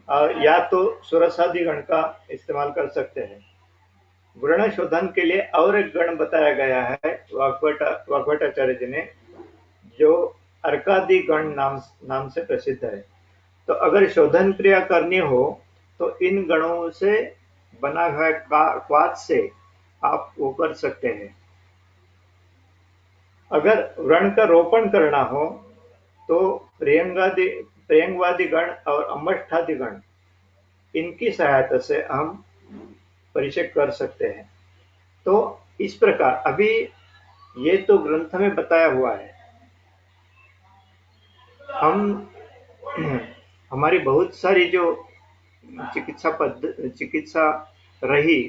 और या तो सुरसादि गण का इस्तेमाल कर सकते हैं। व्रण शोधन के लिए और एक गण बताया गया है वाग्भटाचार्य जी ने, जो अर्कादि गण नाम से प्रसिद्ध है। तो अगर शोधन क्रिया करनी हो तो इन गणों से बना हुआ क्वाथ से आप वो कर सकते हैं। अगर व्रण का रोपण करना हो तो प्रियंगवादी गण और अम्मष्ठादि गण, इनकी सहायता से हम परिचय कर सकते हैं। तो इस प्रकार अभी ये तो ग्रंथ में बताया हुआ है। हम हमारी बहुत सारी जो चिकित्सा रही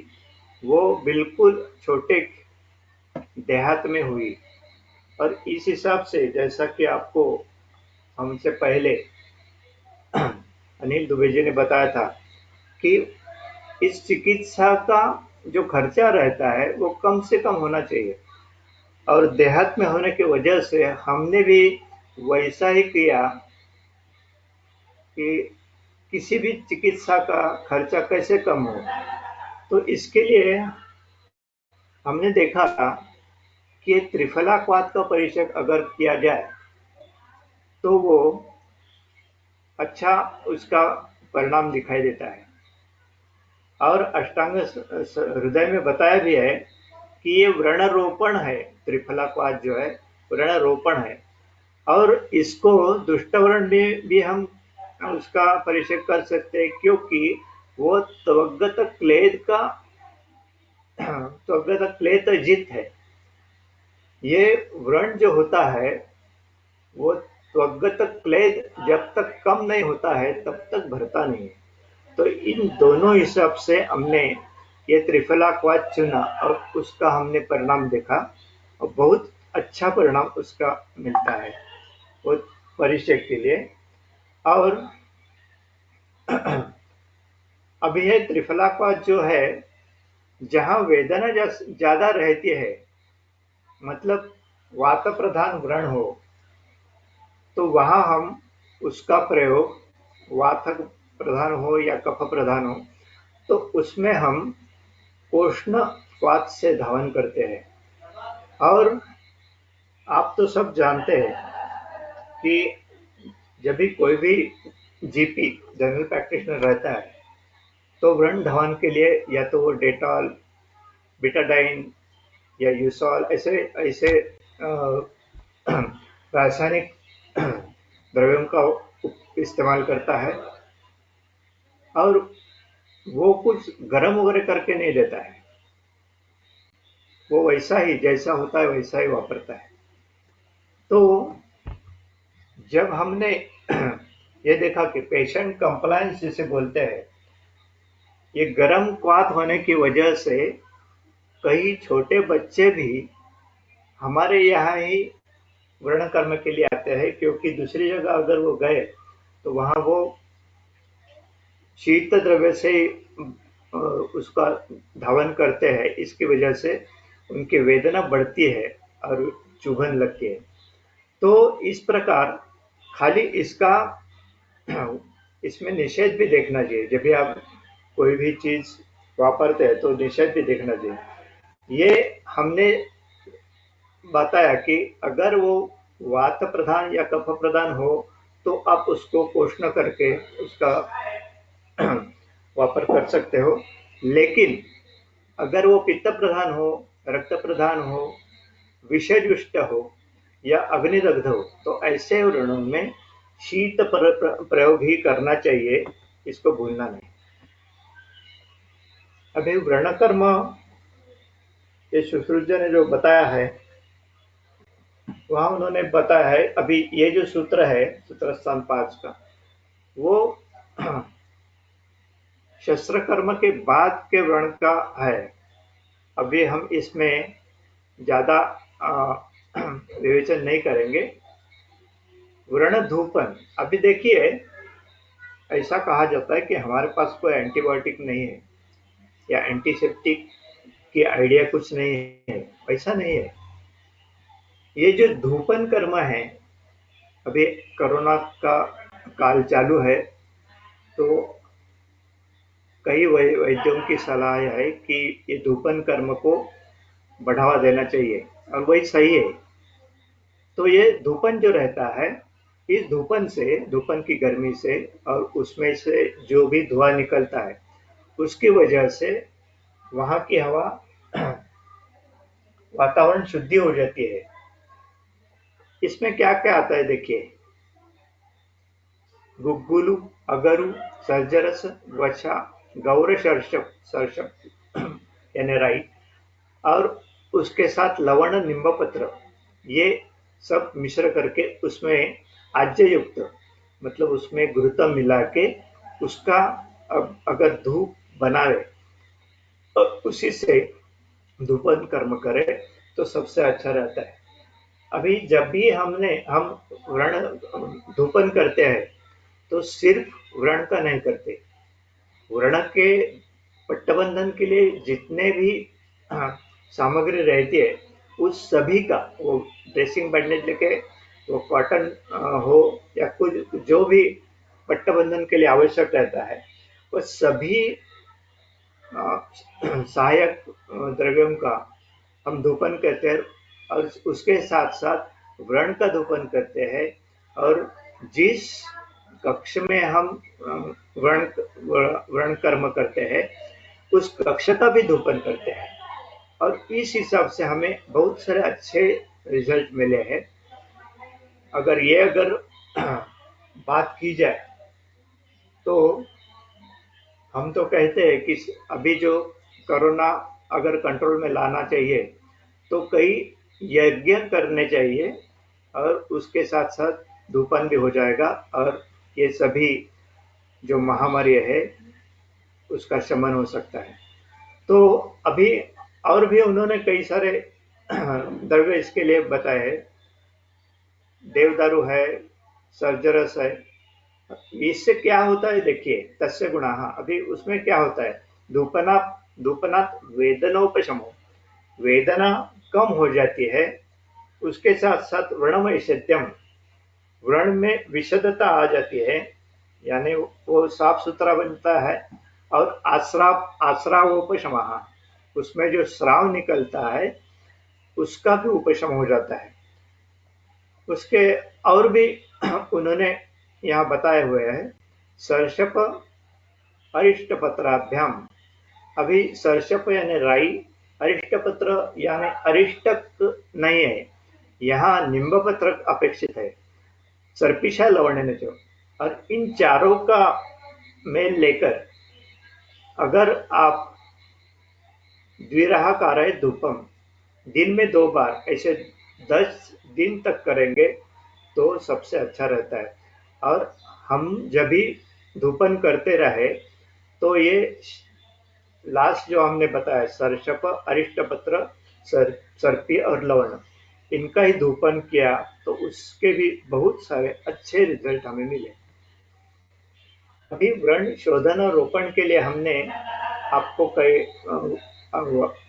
वो बिल्कुल छोटे देहात में हुई और इस हिसाब से जैसा कि आपको हमसे पहले अनिल दुबे जी ने बताया था कि इस चिकित्सा का जो खर्चा रहता है वो कम से कम होना चाहिए और देहात में होने की वजह से हमने भी वैसा ही किया कि किसी भी चिकित्सा का खर्चा कैसे कम हो। तो इसके लिए हमने देखा कि त्रिफला क्वाथ का परिचय अगर किया जाए तो वो अच्छा उसका परिणाम दिखाई देता है। और अष्टांग हृदय में बताया भी है कि ये व्रणरोपण है, त्रिफला क्वाथ जो है व्रणरोपण है और इसको दुष्टव्रण में भी हम उसका परिचय कर सकते हैं, क्योंकि वो त्वगत क्लेद जित है। ये व्रण जो होता है वो त्वगत क्लेद जब तक कम नहीं होता है तब तक भरता नहीं है। तो इन दोनों हिसाब से हमने ये त्रिफला क्वाथ चुना और उसका हमने परिणाम देखा और बहुत अच्छा परिणाम उसका मिलता है वो परिचय के लिए। और अभी है त्रिफला क्वाथ जो है जहां वेदना ज्यादा रहती है, मतलब वात प्रधान व्रण हो, तो वहां हम उसका प्रयोग वातक प्रधान हो या कफ प्रधान हो तो उसमें हम उष्ण क्वाथ से धावन करते हैं। और आप तो सब जानते हैं कि जब भी कोई भी जीपी जनरल प्रैक्टिशनर रहता है तो व्रण धावन के लिए या तो वो डेटॉल, बिटाडाइन या यूसॉल ऐसे ऐसे रासायनिक द्रव्यों का इस्तेमाल करता है, और वो कुछ गर्म वगैरह करके नहीं देता है, वो वैसा ही जैसा होता है वैसा ही वापरता है। तो जब हमने ये देखा कि पेशेंट कंप्लायंस जिसे बोलते हैं, ये गर्म क्वाथ होने की वजह से कई छोटे बच्चे भी हमारे यहाँ ही व्रण कर्म के लिए आते हैं, क्योंकि दूसरी जगह अगर वो गए तो वहां वो शीत द्रव्य से उसका धावन करते हैं, इसकी वजह से उनकी वेदना बढ़ती है और चुभन लगती है। तो इस प्रकार खाली इसका इसमें निषेध भी देखना चाहिए। जब भी आप कोई भी चीज वापरते हैं तो निषेध भी देखना चाहिए। ये हमने बताया कि अगर वो वात प्रधान या कफ प्रधान हो तो आप उसको पोषण करके उसका वापर कर सकते हो, लेकिन अगर वो पित्त प्रधान हो, रक्त प्रधान हो, विषयुष्ट हो या अग्निदग्ध हो तो ऐसे व्रणों में शीत प्रयोग ही करना चाहिए, इसको भूलना नहीं। अभी व्रणकर्म ये सुश्रुत ने जो बताया है वहां उन्होंने बताया है, अभी ये जो सूत्र है सूत्र स्थान 5 का, वो शस्त्र कर्म के बाद के व्रण का है। अभी हम इसमें ज्यादा विवेचन नहीं करेंगे। व्रण धूपन, अभी देखिए ऐसा कहा जाता है कि हमारे पास कोई एंटीबायोटिक नहीं है या एंटीसेप्टिक की आइडिया कुछ नहीं है, ऐसा नहीं है। ये जो धूपन कर्म है, अभी कोरोना का काल चालू है तो कई वैद्यों की सलाह है कि ये धूपन कर्म को बढ़ावा देना चाहिए, और वही सही है। तो ये धूपन जो रहता है, इस धूपन से, धूपन की गर्मी से और उसमें से जो भी धुआं निकलता है उसकी वजह से वहां की हवा वातावरण शुद्धि हो जाती है। इसमें क्या क्या आता है देखिए, गुग्गुलु, अगरु, सर्जरस, वछा, गौर सर्षप यानी राई, और उसके साथ लवण, निम्बपत्र, ये सब मिश्र करके उसमें आज्य युक्त, मतलब उसमें घृतम मिला के उसका अब अगर धूप बनावे और उसी से धूपन कर्म करे तो सबसे अच्छा रहता है। अभी जब भी हम व्रण धूपन करते हैं तो सिर्फ व्रण का नहीं करते, व्रण के पट्टबंधन के लिए जितने भी सामग्री रहती है उस सभी का, वो ड्रेसिंग बैंडेज लेके वो कॉटन हो या कुछ जो भी पट्टबंधन के लिए आवश्यक रहता है, वो सभी सहायक द्रव्यों का हम धूपन करते हैं, और उसके साथ साथ व्रण का धूपन करते हैं। और जिस कक्ष में हम व्रण कर्म करते हैं उस कक्ष का भी धूपन करते हैं, और इस हिसाब से हमें बहुत सारे अच्छे रिजल्ट मिले हैं। अगर बात की जाए तो हम तो कहते हैं कि अभी जो कोरोना अगर कंट्रोल में लाना चाहिए तो कई यज्ञ करने चाहिए, और उसके साथ साथ धूपन भी हो जाएगा, और ये सभी जो महामारी है उसका शमन हो सकता है। तो अभी और भी उन्होंने कई सारे द्रव्य इसके लिए बताए, देवदारू है, सर्जरस है। इससे क्या होता है देखिए, तस्य गुणा, अभी उसमें क्या होता है, धूपनात् वेदनोपशमो, वेदना कम हो जाती है, उसके साथ साथ व्रणमैषध्यम, व्रण में विशदता आ जाती है, यानी वो साफ सुथरा बनता है, और आश्रावोपशम, उसमें जो स्राव निकलता है उसका भी उपशम हो जाता है। उसके और भी उन्होंने यहाँ बताए हुए हैं, सर्षप अरिष्टपत्राभ्याम। अभी सरसप यानी राई, अरिष्टपत्र यानी अरिष्टक नहीं है, यहाँ निम्बपत्रक अपेक्षित है, सर्पिषा लवणेन। और इन चारों का मेल लेकर अगर आप द्विराहकाराय धूपम दिन में 2 बार ऐसे 10 दिन तक करेंगे तो सबसे अच्छा रहता है। और हम जब भी धूपन करते रहे तो ये लास्ट जो हमने बताया सरसप, अरिष्टपत्र, सर्पी और लवण, इनका ही धूपन किया तो उसके भी बहुत सारे अच्छे रिजल्ट हमें मिले। अभी व्रण शोधन और रोपण के लिए हमने आपको कई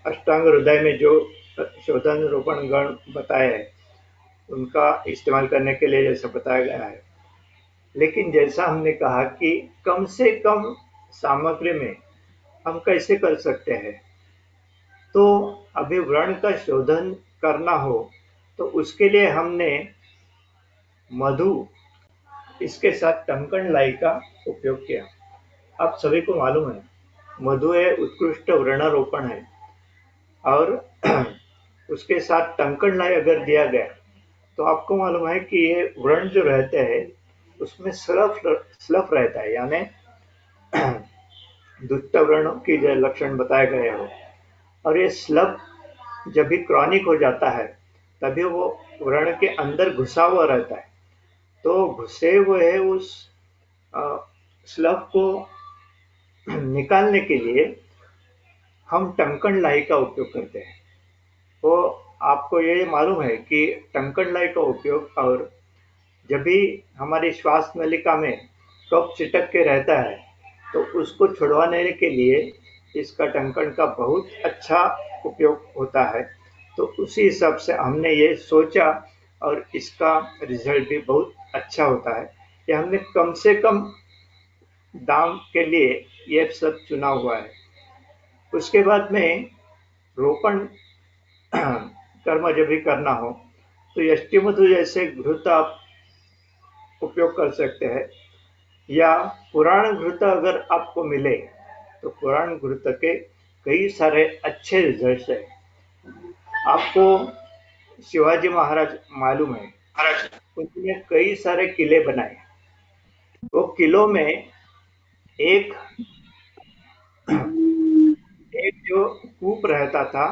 अष्टांग हृदय में जो शोधन रोपण गण बताए हैं उनका इस्तेमाल करने के लिए जैसा बताया गया है, लेकिन जैसा हमने कहा कि कम से कम सामग्री में हम कैसे कर सकते हैं। तो अभी व्रण का शोधन करना हो तो उसके लिए हमने मधु, इसके साथ टंकण लाई का उपयोग किया। आप सभी को मालूम है मधु एक उत्कृष्ट व्रणारोपण है और उसके साथ टंकण लाई अगर दिया गया तो आपको मालूम है कि ये व्रण जो रहते हैं उसमें स्लफ रहता है, यानी दुष्ट व्रण की जो लक्षण बताए गए हो। और ये स्लफ जब भी क्रॉनिक हो जाता है तभी वो व्रण के अंदर घुसा हुआ रहता है, तो घुसे हुए उस स्लफ को निकालने के लिए हम टंकण लाई का उपयोग करते हैं। तो आपको ये मालूम है कि टंकण लाई का उपयोग, और जब भी हमारी श्वास नलिका में कफ चिटक के रहता है तो उसको छुड़वाने के लिए इसका टंकण का बहुत अच्छा उपयोग होता है। तो उसी हिसाब से हमने ये सोचा और इसका रिजल्ट भी बहुत अच्छा होता है कि हमने कम से कम दाम के लिए ये सब चुना हुआ है। उसके बाद में रोपण कर्म जब भी करना हो तो यष्टिमधु जैसे घृत आप उपयोग कर सकते हैं, या पुराण घृत अगर आपको मिले तो पुराण घृत के कई सारे अच्छे रिजल्ट है। आपको शिवाजी महाराज मालूम है, उन्होंने कई सारे किले बनाए। वो किलों में एक जो कूप रहता था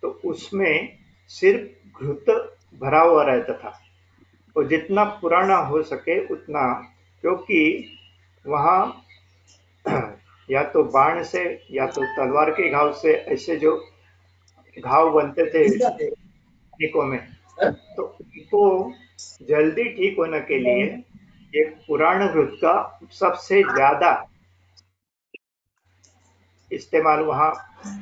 तो उसमें सिर्फ घृत भरा हुआ रहता था, और जितना पुराना हो सके उतना, क्योंकि वहाँ या तो बाण से या तो तलवार के घाव से ऐसे जो घाव बनते थे सैनिकों में, तो उनको जल्दी ठीक होने के लिए ये पुराण घृत का सबसे ज्यादा इस्तेमाल वहाँ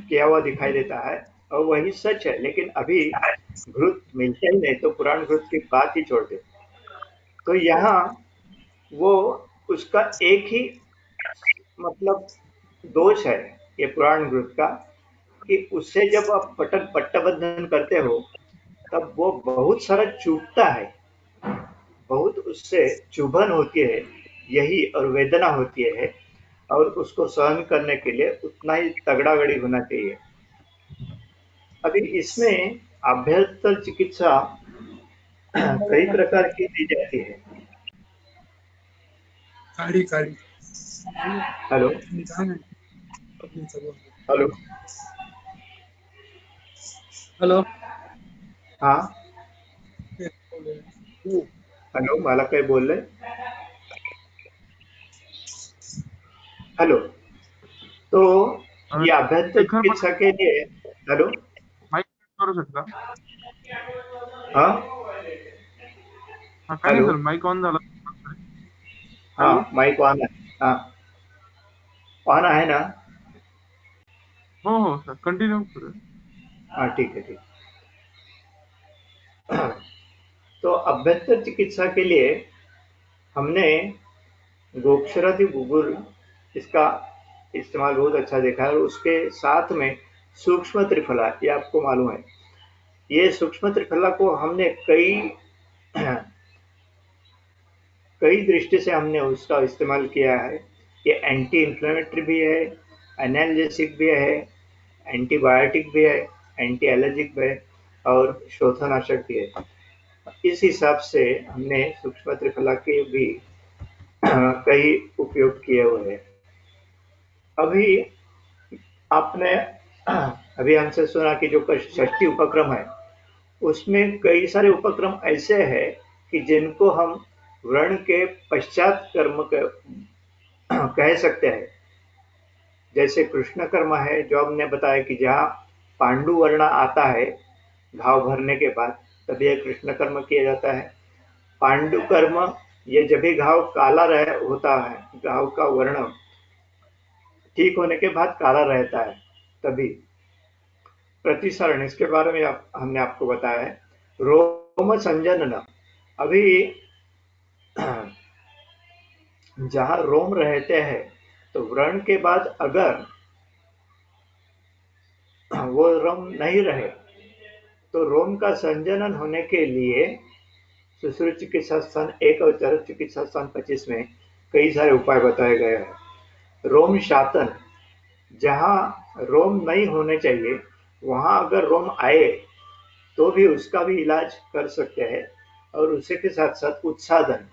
किया हुआ दिखाई देता है, और वही सच है। लेकिन अभी घृत मिलते ही नहीं तो पुराण घृत की बात ही छोड़ दे। तो यहाँ वो उसका एक ही मतलब दोष है ये पुराण घृत का, कि उससे जब आप पट्टबंधन करते हो तब वो बहुत सारा चुभता है, बहुत उससे चुभन होती है यही, और वेदना होती है, और उसको सहन करने के लिए उतना ही तगड़ा गड़ी होना चाहिए। अभी इसमें अभ्यंतर चिकित्सा कई प्रकार की दी जाती है।
काढ़ी काढ़ी
हेलो हेलो
हेलो
हाँ हेलो, मला काही बोलले? हेलो, तो ये अभ्यंतर चिकित्सा के लिए, हेलो
माईक करू शकता?
हाँ
हा काय नाही
हेलो
सर, माईक ऑन झाला.
हाँ माइक ऑन है, हाँ ऑन है ना?
हो हो सर, कंटिन्यू करू.
हाँ ठीक है, ठीक। तो अभ्यंतर चिकित्सा के लिए हमने गोक्षरादि गुगुर, इसका इस्तेमाल बहुत अच्छा देखा है, और उसके साथ में सूक्ष्म त्रिफला, ये आपको मालूम है। ये सूक्ष्म त्रिफला को हमने कई दृष्टि से हमने उसका इस्तेमाल किया है। ये एंटी इंफ्लेमेटरी भी है, एनाल्जेसिक भी है, एंटीबायोटिक भी है, एंटी एलर्जिक भी है और शोथनाशक भी है। इस हिसाब से हमने सूक्ष्म त्रिफला के भी कई उपयोग किए हुए हैं। अभी आपने अभी हमसे सुना कि जो षष्ठी उपक्रम है उसमें कई सारे उपक्रम ऐसे हैं कि जिनको हम व्रण के पश्चात कर्म कह सकते हैं। जैसे कृष्ण कर्म है जो हमने बताया कि जहाँ पांडु वर्ण आता है घाव भरने के बाद, तभी यह कृष्ण कर्म किया जाता है। पांडु कर्म ये जब भी घाव काला होता है, घाव का वर्ण ठीक होने के बाद काला रहता है, तभी प्रतिसरण इसके बारे में हमने आपको बताया है। रोम संजनन, अभी जहां रोम रहते हैं तो व्रण के बाद अगर वो रोम नहीं रहे तो रोम का संजनन होने के लिए सुश्रुत चिकित्सा स्थान 1 और चरक चिकित्सा स्थान 25 में कई सारे उपाय बताए गए हैं। रोम शातन, जहां रोम नहीं होने चाहिए वहां अगर रोम आए तो भी उसका भी इलाज कर सकते हैं। और उसी के साथ साथ उत्सादन,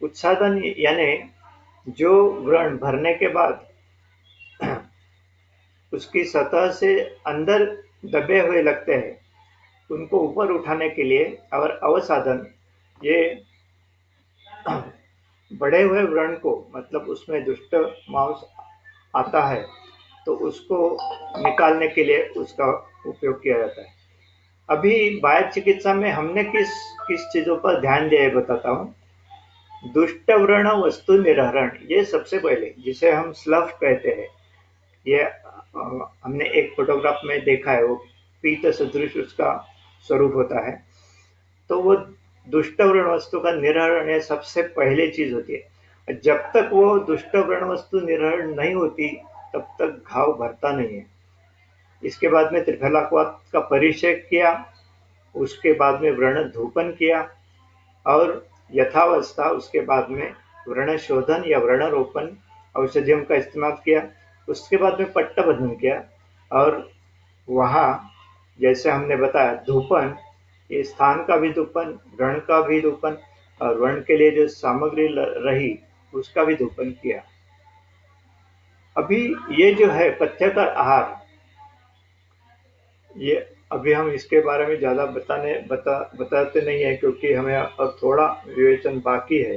उत्सादन यानी जो व्रण भरने के बाद उसकी सतह से अंदर दबे हुए लगते हैं, उनको ऊपर उठाने के लिए, और अवसाधन ये बढ़े हुए व्रण को, मतलब उसमें दुष्ट मांस आता है तो उसको निकालने के लिए उसका उपयोग किया जाता है। अभी बाह्य चिकित्सा में हमने किस किस चीजों पर ध्यान दिया है बताता हूँ। दुष्ट व्रण वस्तु निरहरण, ये सबसे पहले, जिसे हम स्लफ कहते हैं। ये हमने एक फोटोग्राफ में देखा है, वो पीत सदृश उसका स्वरूप होता है। तो वो दुष्ट व्रण वस्तु का निरहरण ये सबसे पहले चीज होती है। जब तक वो दुष्ट व्रण वस्तु निरहरण नहीं होती तब तक घाव भरता नहीं है। इसके बाद में त्रिफलाक्वाथ का परिचय किया, उसके बाद में व्रण धूपन किया और यथावस्था उसके बाद में व्रण शोधन या व्रण रोपण औषधियों का इस्तेमाल किया। उसके बाद में पट्टा बंधन किया और वहाँ जैसे हमने बताया धूपन, ये स्थान का भी धूपन, व्रण का भी धूपन और व्रण के लिए जो सामग्री रही उसका भी धूपन किया। अभी ये जो है पथ्यकर आहार, ये अभी हम इसके बारे में ज्यादा बताते नहीं है क्योंकि हमें अब थोड़ा विवेचन बाकी है।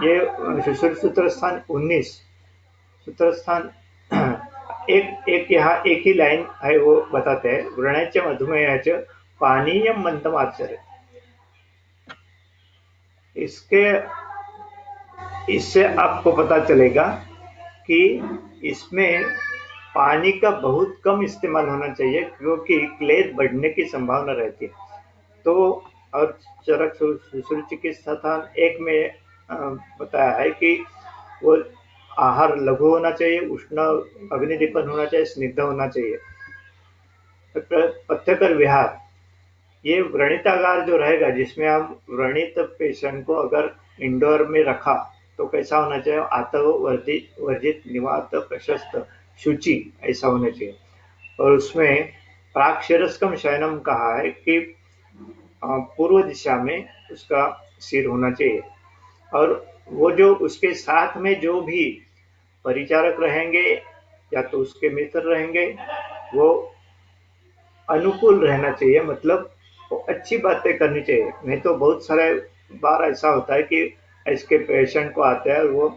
ये सूत्र स्थान 19 सूत्र स्थान एक यहाँ एक ही लाइन है, वो बताते हैं व्रणाच मधुमेहाच पानीय मंदमाचर। इससे आपको पता चलेगा कि इसमें पानी का बहुत कम इस्तेमाल होना चाहिए क्योंकि क्लेद बढ़ने की संभावना रहती है। तो और चरक सुश्रुत चिकित्सा स्थान 1 में बताया है कि वो आहार लघु होना चाहिए, उष्ण अग्निदीपन होना चाहिए, स्निग्ध होना चाहिए। पथ्यकर विहार, ये व्रणितागार जो रहेगा जिसमें हम व्रणित पेशेंट को अगर इंडोर में रखा तो कैसा होना चाहिए, आतव वर्जित निवात प्रशस्त शुचि ऐसा होना चाहिए। और उसमें प्राक्षरस्कम शयनम कहा है कि पूर्व दिशा में उसका सिर होना चाहिए। और वो जो उसके साथ में जो भी परिचारक रहेंगे या तो उसके मित्र रहेंगे वो अनुकूल रहना चाहिए, मतलब वो अच्छी बातें करनी चाहिए। नहीं तो बहुत सारे बार ऐसा होता है कि इसके पेशेंट को आते हैं वो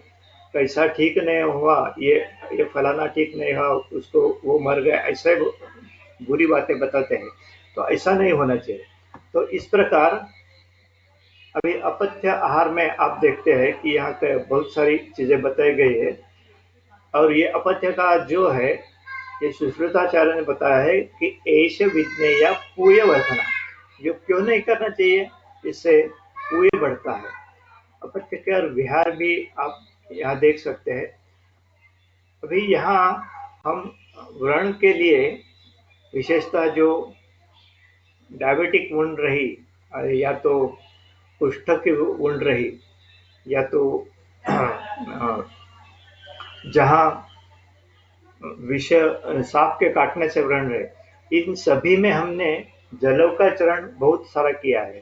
कैसा ठीक नहीं हुआ, ये फलाना ठीक नहीं हुआ, उसको वो मर गए, ऐसे बुरी बातें बताते हैं। तो ऐसा नहीं होना चाहिए। तो इस प्रकार अभी अपथ्य आहार में आप देखते हैं कि यहाँ पे बहुत सारी चीजें बताई गई है। और ये अपथ्य का जो है ये सुश्रुताचार्य ने बताया है कि ऐश विज्ञेय पूय वर्धना, जो क्यों नहीं करना चाहिए, इससे पूय बढ़ता है। अपथ्य का विहार भी आप यहाँ देख सकते हैं। अभी यहाँ हम व्रण के लिए विशेषता जो डायबिटिक वुंड रही या तो कुष्ठ की वुंड रही या तो जहां विष सांप के काटने से व्रण रहे, इन सभी में हमने जलौकाचरण बहुत सारा किया है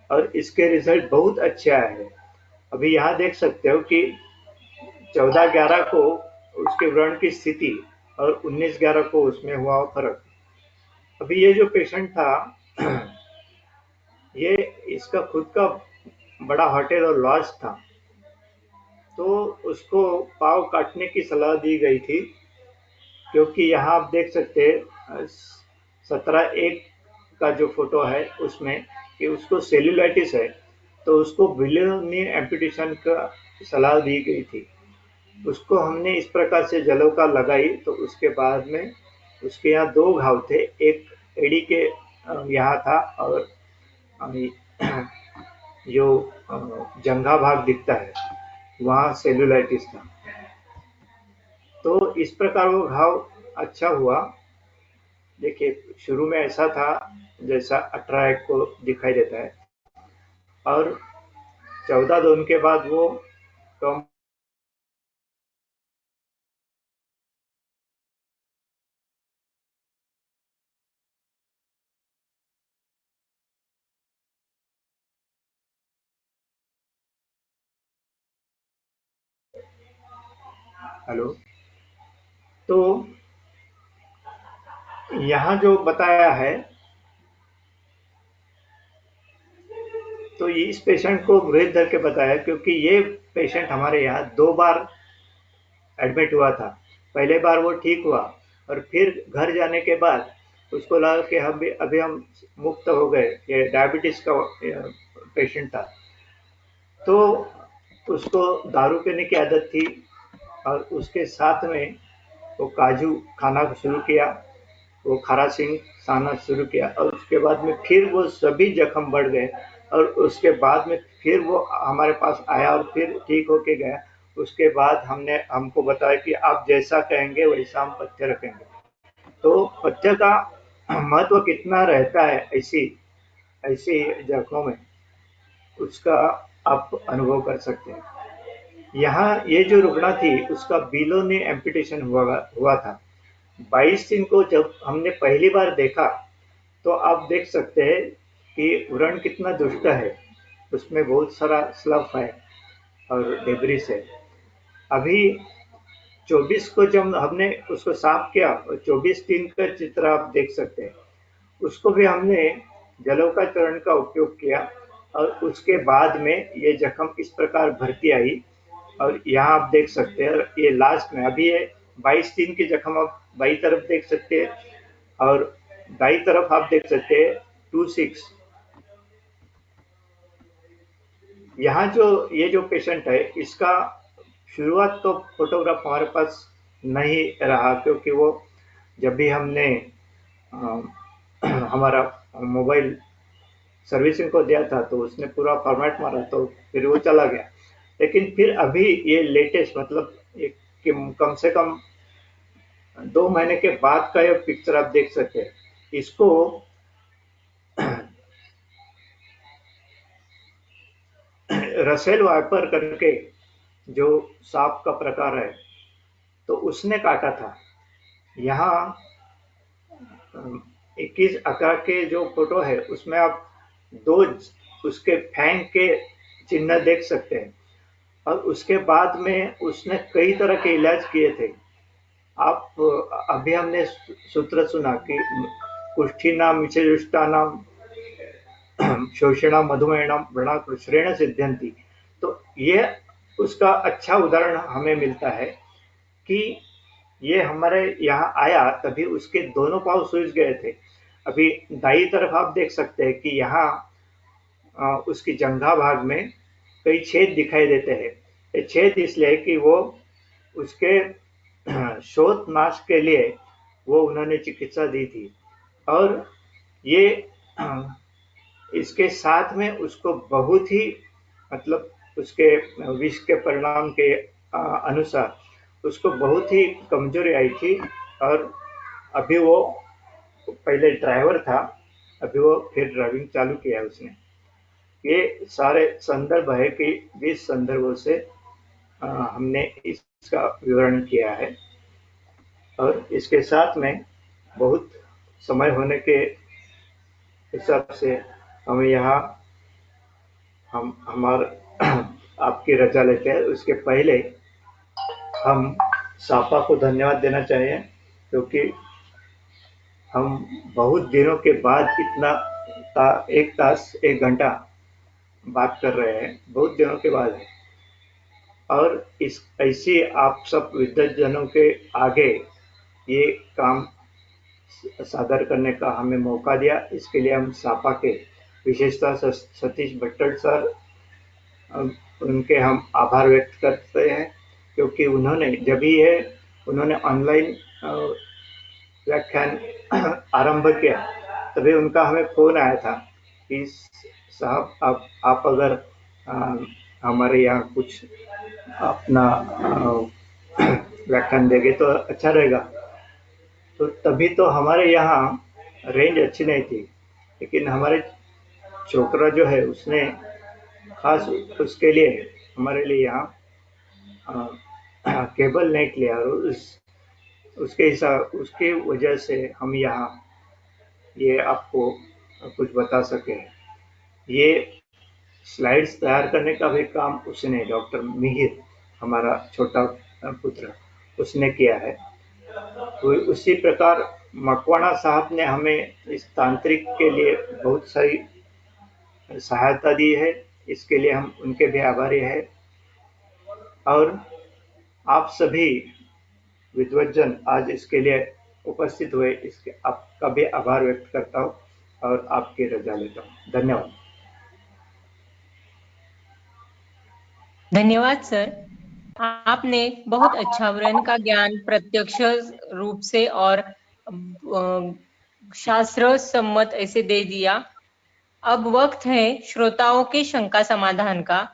और इसके रिजल्ट बहुत अच्छे आए हैं। अभी यहाँ देख सकते हो कि 14/11 को उसके व्रण की स्थिति और 19/11 को उसमें हुआ फर्क। अभी ये जो पेशेंट था ये इसका खुद का बड़ा होटल और लॉज था, तो उसको पाव काटने की सलाह दी गई थी, क्योंकि यहाँ आप देख सकते हैं 17/1 का जो फोटो है उसमें कि उसको सेल्यूलाइटिस है, तो उसको बिलियनी एम्पुटेशन का सलाह दी गई थी। उसको हमने इस प्रकार से जलौका लगाई, तो उसके बाद में उसके यहाँ 2 घाव थे, एक एड़ी के यहाँ था और जो जंघा भाग दिखता है वहाँ सेल्यूलाइटिस था। तो इस प्रकार वो घाव अच्छा हुआ। देखिए शुरू में ऐसा था जैसा 18/1 को दिखाई देता है और 14/2 के बाद वो कम हेलो, तो यहाँ जो बताया है, तो इस पेशेंट को गृहित धर के बताया क्योंकि ये पेशेंट हमारे यहाँ 2 बार एडमिट हुआ था। पहले बार वो ठीक हुआ और फिर घर जाने के बाद उसको लगा कि अभी हम मुक्त हो गए। ये डायबिटीज का पेशेंट था, तो उसको दारू पीने की आदत थी और उसके साथ में वो काजू खाना शुरू किया, वो खारा सिंह खाना शुरू किया और उसके बाद में फिर वो सभी जख्म बढ़ गए और उसके बाद में फिर वो हमारे पास आया और फिर ठीक होके गया। उसके बाद हमको बताया कि आप जैसा कहेंगे वैसा हम पथ्य रखेंगे। तो पथ्य का महत्व कितना रहता है ऐसी ऐसी जगहों में, उसका आप अनुभव कर सकते हैं। यहाँ ये जो रुग्णा थी उसका बिलोनी एम्पुटेशन हुआ था 22 दिन को। जब हमने पहली बार देखा तो आप देख सकते हैं कि व्रण कितना दुष्ट है, उसमें बहुत सारा स्लफ है और डेब्रिस है। अभी 24 को जब हमने उसको साफ किया, 24 दिन का चित्र आप देख सकते हैं, उसको भी हमने जलौकाचरण का उपयोग किया और उसके बाद में ये जख्म इस प्रकार भरती आई और यहाँ आप देख सकते हैं ये लास्ट में अभी ये 22 दिन की जख्म आप बाई तरफ देख सकते हैं और दाई तरफ आप देख सकते हैं 26। यहाँ जो ये जो पेशेंट है इसका शुरुआत तो फोटोग्राफ हमारे पास नहीं रहा, क्योंकि वो जब भी हमने हमारा मोबाइल सर्विसिंग को दिया था तो उसने पूरा फॉर्मेट मारा तो फिर वो चला गया। लेकिन फिर अभी ये लेटेस्ट मतलब एक कम से कम 2 महीने के बाद का ये पिक्चर आप देख सकते हैं। इसको रसेल वाइपर करके जो सांप का प्रकार है तो उसने काटा था। यहाँ 21/11 के जो फोटो है उसमें आप 2 उसके फैंग के चिन्ह देख सकते हैं और उसके बाद में उसने कई तरह के इलाज किए थे। आप अभी हमने सूत्र सुना कि कुष्ठीनाम विषजुष्टानाम शोषणा मधुमेहणाम व्रणाकृश्रेण सिद्ध्यन्ति। तो ये उसका अच्छा उदाहरण हमें मिलता है कि ये हमारे यहाँ आया तभी उसके दोनों पाँव सूज गए थे। अभी दाई तरफ आप देख सकते हैं कि यहाँ उसकी जंघा भाग में कई छेद दिखाई देते हैं। ये छेद इसलिए कि वो उसके शोथ नाश के लिए वो उन्होंने चिकित्सा दी थी और ये इसके साथ में उसको बहुत ही मतलब उसके विष के परिणाम के अनुसार उसको बहुत ही कमजोरी आई थी और अभी वो पहले ड्राइवर था, अभी वो फिर ड्राइविंग चालू किया उसने। ये सारे संदर्भ है कि 20 संदर्भों से हमने इसका विवरण किया है और इसके साथ में बहुत समय होने के हिसाब से हम यहाँ हम हमार आपकी रजा लेते हैं। उसके पहले हम सापा को धन्यवाद देना चाहिए क्योंकि हम बहुत दिनों के बाद इतना 1 तास 1 घंटा बात कर रहे हैं, बहुत दिनों के बाद है। और इस ऐसी आप सब विद्वज्जनों के आगे ये काम सादर करने का हमें मौका दिया, इसके लिए हम सापा के विशेषता सतीश भट्टल सर उनके हम आभार व्यक्त करते हैं क्योंकि उन्होंने जब ही है उन्होंने ऑनलाइन व्याख्यान आरंभ किया तभी उनका हमें फोन आया था कि साहब आप अगर हमारे यहाँ कुछ अपना व्याख्यान देंगे तो अच्छा रहेगा। तो तभी तो हमारे यहाँ रेंज अच्छी नहीं थी, लेकिन हमारे छोकरा जो है उसने खास उसके लिए हमारे लिए यहाँ केबल नेट लिया और उसके वजह से हम यहाँ ये आपको कुछ बता सके। ये स्लाइड्स तैयार करने का भी काम उसने डॉक्टर मिहिर हमारा छोटा पुत्र उसने किया है। तो उसी प्रकार मकवाना साहब ने हमें इस तांत्रिक के लिए बहुत सारी सहायता दी है, इसके लिए हम उनके भी आभारी हैं। और आप सभी विद्वज्जन आज इसके लिए उपस्थित हुए, इसके आपका भी आभार व्यक्त करता हूँ और आपकी रजा लेता हूँ। धन्यवाद।
धन्यवाद सर, आपने बहुत अच्छा वर्ण का ज्ञान प्रत्यक्ष रूप से और शास्त्र सम्मत ऐसे दे दिया। अब वक्त है श्रोताओं के शंका समाधान का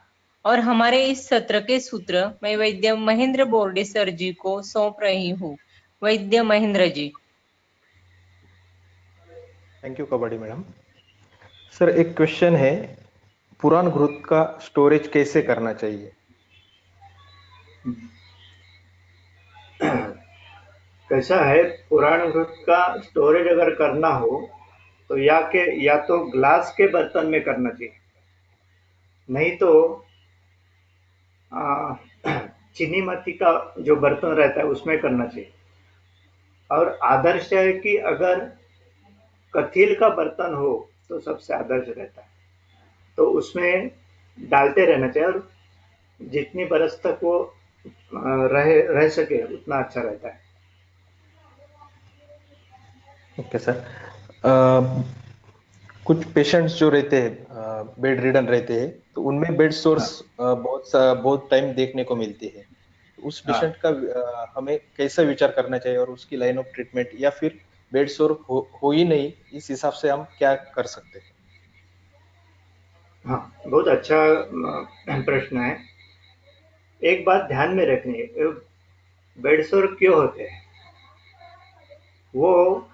और हमारे इस सत्र के सूत्र मैं वैद्य महेंद्र बोर्डे सर जी को सौंप रही हूँ। वैद्य महेंद्र जी।
थैंक यू कबड्डी मैडम। सर एक क्वेश्चन है, पुराण घृत का स्टोरेज कैसे करना चाहिए?
कैसा है, पुराण घृत का स्टोरेज अगर करना हो तो या तो ग्लास के बर्तन में करना चाहिए, नहीं तो चीनी माटी का जो बर्तन रहता है उसमें करना चाहिए। और आदर्श है कि अगर कथील का बर्तन हो तो सबसे आदर्श रहता है, तो उसमें डालते रहना चाहिए और जितनी बरस तक वो रह सके उतना अच्छा रहता है।
Okay sir. कुछ पेशेंट्स जो रहते हैं बेड रिडन रहते हैं तो उनमें बेड सोर्स बहुत टाइम देखने को मिलती है। उस पेशेंट का हमें कैसा विचार करना चाहिए और उसकी लाइन ऑफ ट्रीटमेंट, या फिर बेड सोर हो ही नहीं, इस हिसाब से हम क्या कर सकते हैं?
हाँ, बहुत अच्छा प्रश्न है। एक बात ध्यान में रखनी है, बेड सोर क्यों होते हैं? वो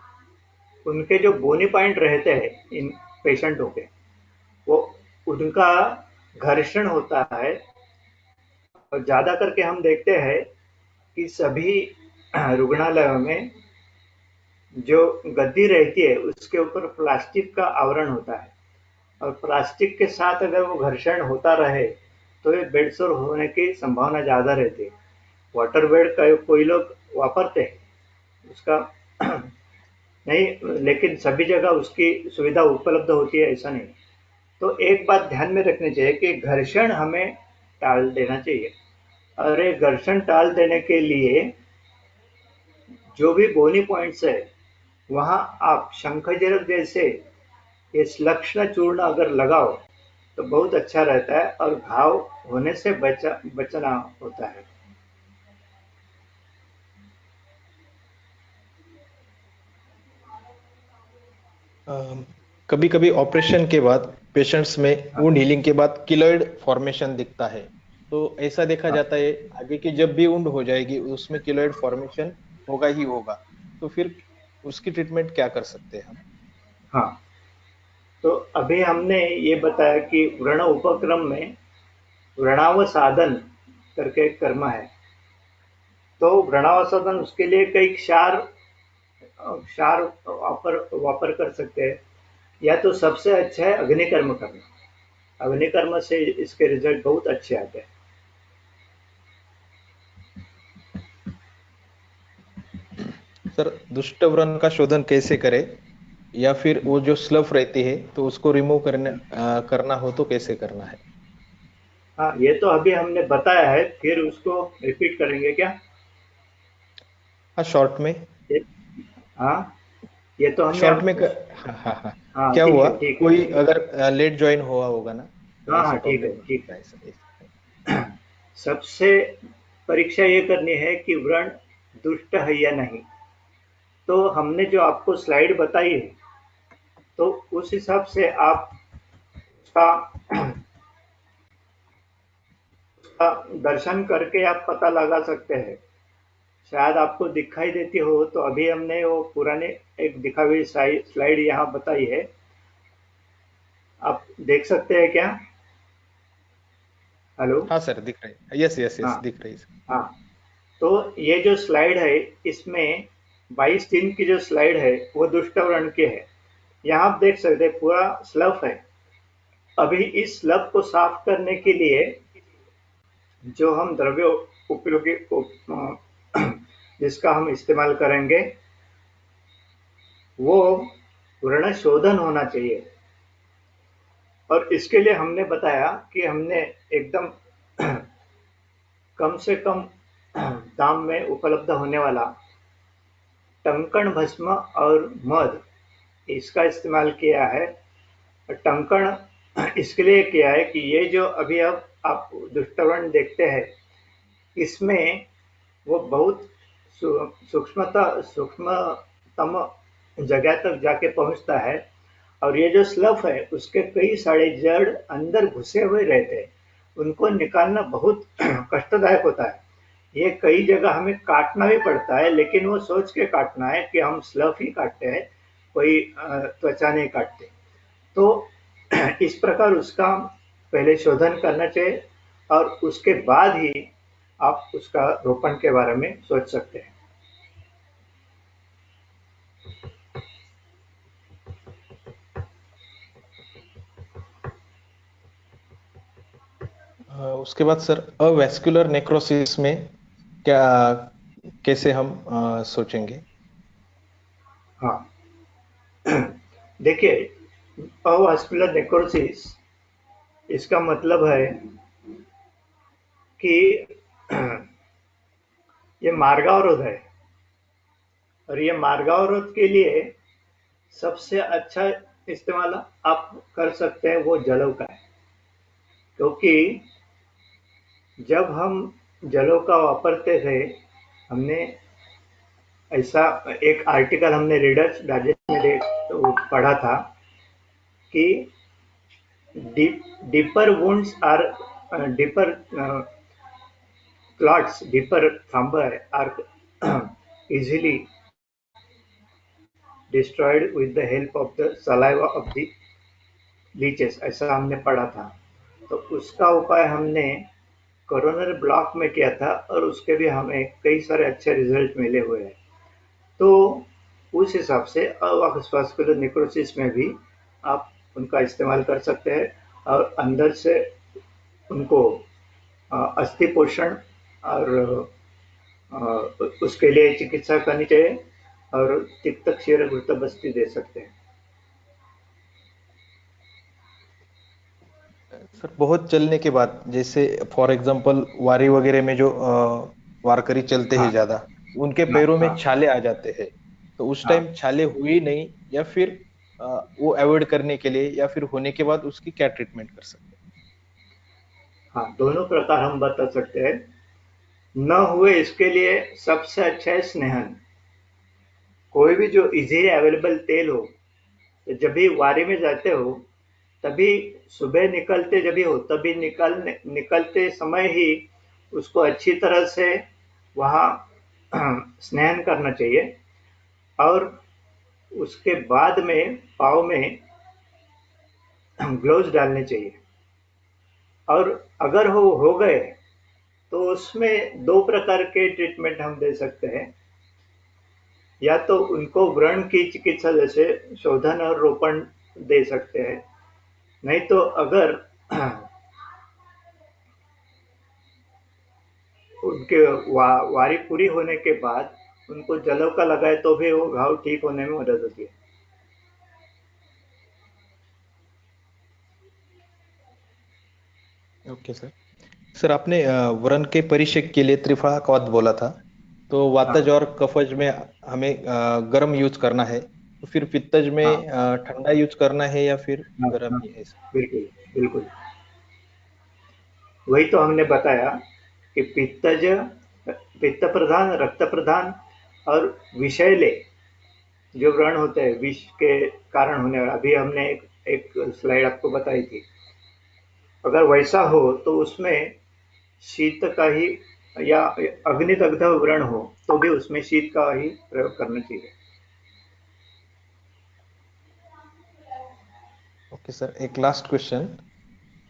उनके जो बोनी पॉइंट रहते हैं इन पेशेंटों के, वो उनका घर्षण होता है। और ज्यादा करके हम देखते हैं कि सभी रुग्णालयों में जो गद्दी रहती है उसके ऊपर प्लास्टिक का आवरण होता है और प्लास्टिक के साथ अगर वो घर्षण होता रहे तो ये बेड सोर होने की संभावना ज्यादा रहती है। वाटर बेड का कोई लोग वापरते हैं उसका नहीं, लेकिन सभी जगह उसकी सुविधा उपलब्ध होती है ऐसा नहीं। तो एक बात ध्यान में रखनी चाहिए कि घर्षण हमें टाल देना चाहिए। और ये घर्षण टाल देने के लिए जो भी बोनी पॉइंट्स है वहां आप शंखजरक जैसे ये श्लक्ष्ण चूर्ण अगर लगाओ तो बहुत अच्छा रहता है और घाव होने से बचना होता है।
कभी कभी ऑपरेशन के बाद पेशेंट्स में वुंड हीलिंग के बाद किलॉइड फॉर्मेशन दिखता है, तो ऐसा देखा जाता है आगे की जब भी वुंड हो जाएगी उसमें किलॉइड फॉर्मेशन होगा ही होगा, तो फिर उसकी ट्रीटमेंट क्या कर सकते हैं हम?
हाँ, तो अभी हमने ये बताया कि व्रण उपक्रम में व्रणावसाधन करके एक कर्म है। तो व्रणावसाधन उसके लिए कई क्षार क्षार वापर कर सकते हैं। या तो सबसे अच्छा है अग्निकर्म करना। अग्निकर्म से इसके रिजल्ट बहुत अच्छे आते हैं।
सर दुष्ट व्रण का शोधन कैसे करें, या फिर वो जो स्लफ रहती है तो उसको रिमूव करना हो तो कैसे करना है?
हाँ, ये तो अभी हमने बताया है, फिर उसको रिपीट करेंगे क्या?
हाँ शॉर्ट में।
ये, हाँ, ये तो हमने
शॉर्ट में हाँ हाँ हाँ।
हाँ,
क्या
ठीक
हुआ,
है, ठीक है।
कोई अगर लेट ज्वाइन हुआ होगा ना, तो
हाँ
ऐसा
हाँ, ठीक है,
प्रॉब्लम
ठीक
होता है सर।
है। सबसे परीक्षा ये करनी है कि व्रण दुष्ट है या नहीं। तो हमने जो आपको स्लाइड बताई है, तो उस हिसाब से आप उसका उसका दर्शन करके आप पता लगा सकते हैं। शायद आपको दिखाई देती हो, तो अभी हमने वो पुराने एक दिखाई हुई स्लाइड यहाँ बताई है। आप देख सकते हैं क्या? हेलो?
हाँ सर दिख रही है, यस यस यस
हाँ
दिख रही है सर।
हाँ। तो ये जो स्लाइड है, इसमें 22-3 की जो स्लाइड है वो दुष्ट वर्ण की है। यहाँ आप देख सकते हैं पूरा स्लफ है। अभी इस स्लफ को साफ करने के लिए जो हम द्रव्य उपयोगी जिसका हम इस्तेमाल करेंगे, वो वर्ण शोधन होना चाहिए। और इसके लिए हमने बताया कि हमने एकदम कम से कम दाम में उपलब्ध होने वाला टंकण भस्म और मध, इसका इस्तेमाल किया है। टंकण इसके लिए किया है कि ये जो अभी अब आप दुष्टवर्ण देखते हैं, इसमें वो बहुत सूक्ष्मतम जगह तक जाके पहुंचता है। और ये जो स्लफ है, उसके कई सारे जड़ अंदर घुसे हुए रहते हैं। उनको निकालना बहुत कष्टदायक होता है। ये कई जगह हमें काटना भी पड़ता है, लेकिन वो सोच के काटना है कि हम स्लफ ही काटते हैं, कोई त्वचा नहीं काटते। तो इस प्रकार उसका पहले शोधन करना चाहिए, और उसके बाद ही आप उसका रोपण के बारे में सोच सकते हैं।
उसके बाद सर अवैस्कुलर नेक्रोसिस में क्या, कैसे हम सोचेंगे?
हाँ, देखिए, अवास्कुलर नेक्रोसिस, इसका मतलब है कि ये मार्गावरोध है। और ये मार्गावरोध के लिए सबसे अच्छा इस्तेमाल आप कर सकते हैं वो जलों का है। क्योंकि जब हम जलों का वापरते थे, हमने ऐसा एक आर्टिकल हमने रीडर्स डाइजेस्ट में तो पढ़ा था कि deeper wounds are deeper clots, deeper thrombi are easily destroyed with the help of the saliva of the leeches, ऐसा हमने पढ़ा था। तो उसका उपाय हमने कोरोनरी ब्लॉक में किया था, और उसके भी हमें कई सारे अच्छे रिजल्ट मिले हुए हैं। तो उस हिसाब से अवास्कुलर नेक्रोसिस में भी आप उनका इस्तेमाल कर सकते हैं, और अंदर से उनको अस्थि पोषण और उसके लिए चिकित्सा करनी चाहिए, और तिक्त क्षीर घृत बस्ती दे सकते हैं।
सर बहुत चलने के बाद, जैसे फॉर एग्जांपल वारी वगैरह में जो वारकरी चलते हैं
हाँ
ज्यादा, उनके
हाँ
पैरों में
हाँ
छाले आ जाते हैं, तो उस
हाँ
टाइम छाले हुई नहीं, या फिर वो अवॉइड करने के लिए, या फिर होने के बाद उसकी क्या ट्रीटमेंट कर सकते
हाँ, दोनों प्रकार हम बता सकते हैं। न हुए इसके लिए सबसे अच्छा है स्नेहन। कोई भी जो इजीली अवेलेबल तेल हो, तो जब भी वारी में जाते हो, तभी सुबह निकलते जब भी हो, तभी निकलते समय ही उसको अच्छी तरह से वहाँ स्नान करना चाहिए। और उसके बाद में पाँव में ग्लोव्स डालने चाहिए। और अगर हो गए तो उसमें 2 प्रकार के ट्रीटमेंट हम दे सकते हैं। या तो उनको व्रण की चिकित्सा जैसे शोधन और रोपण दे सकते हैं, नहीं तो अगर उनके वारी पूरी होने के बाद उनको जलोका लगाए तो भी वो घाव ठीक होने में मदद होती है।
Okay sir. सर आपने व्रण के परिषेक के लिए त्रिफला कवच बोला था, तो वातज
हाँ
और कफज में हमें गर्म यूज करना है, तो फिर पित्तज में
हाँ
ठंडा यूज करना है या फिर
हाँ
गर्म
हाँ,
ही है सर?
बिल्कुल बिल्कुल, वही तो हमने बताया कि पित्त प्रधान, रक्त प्रधान और विषैले जो व्रण होते हैं विष के कारण होने वाला, अभी हमने एक स्लाइड आपको बताई थी। अगर वैसा हो तो उसमें शीत का ही या अग्निदग्ध व्रण हो तो भी उसमें शीत का ही प्रयोग करना चाहिए।
ओके सर, एक लास्ट क्वेश्चन।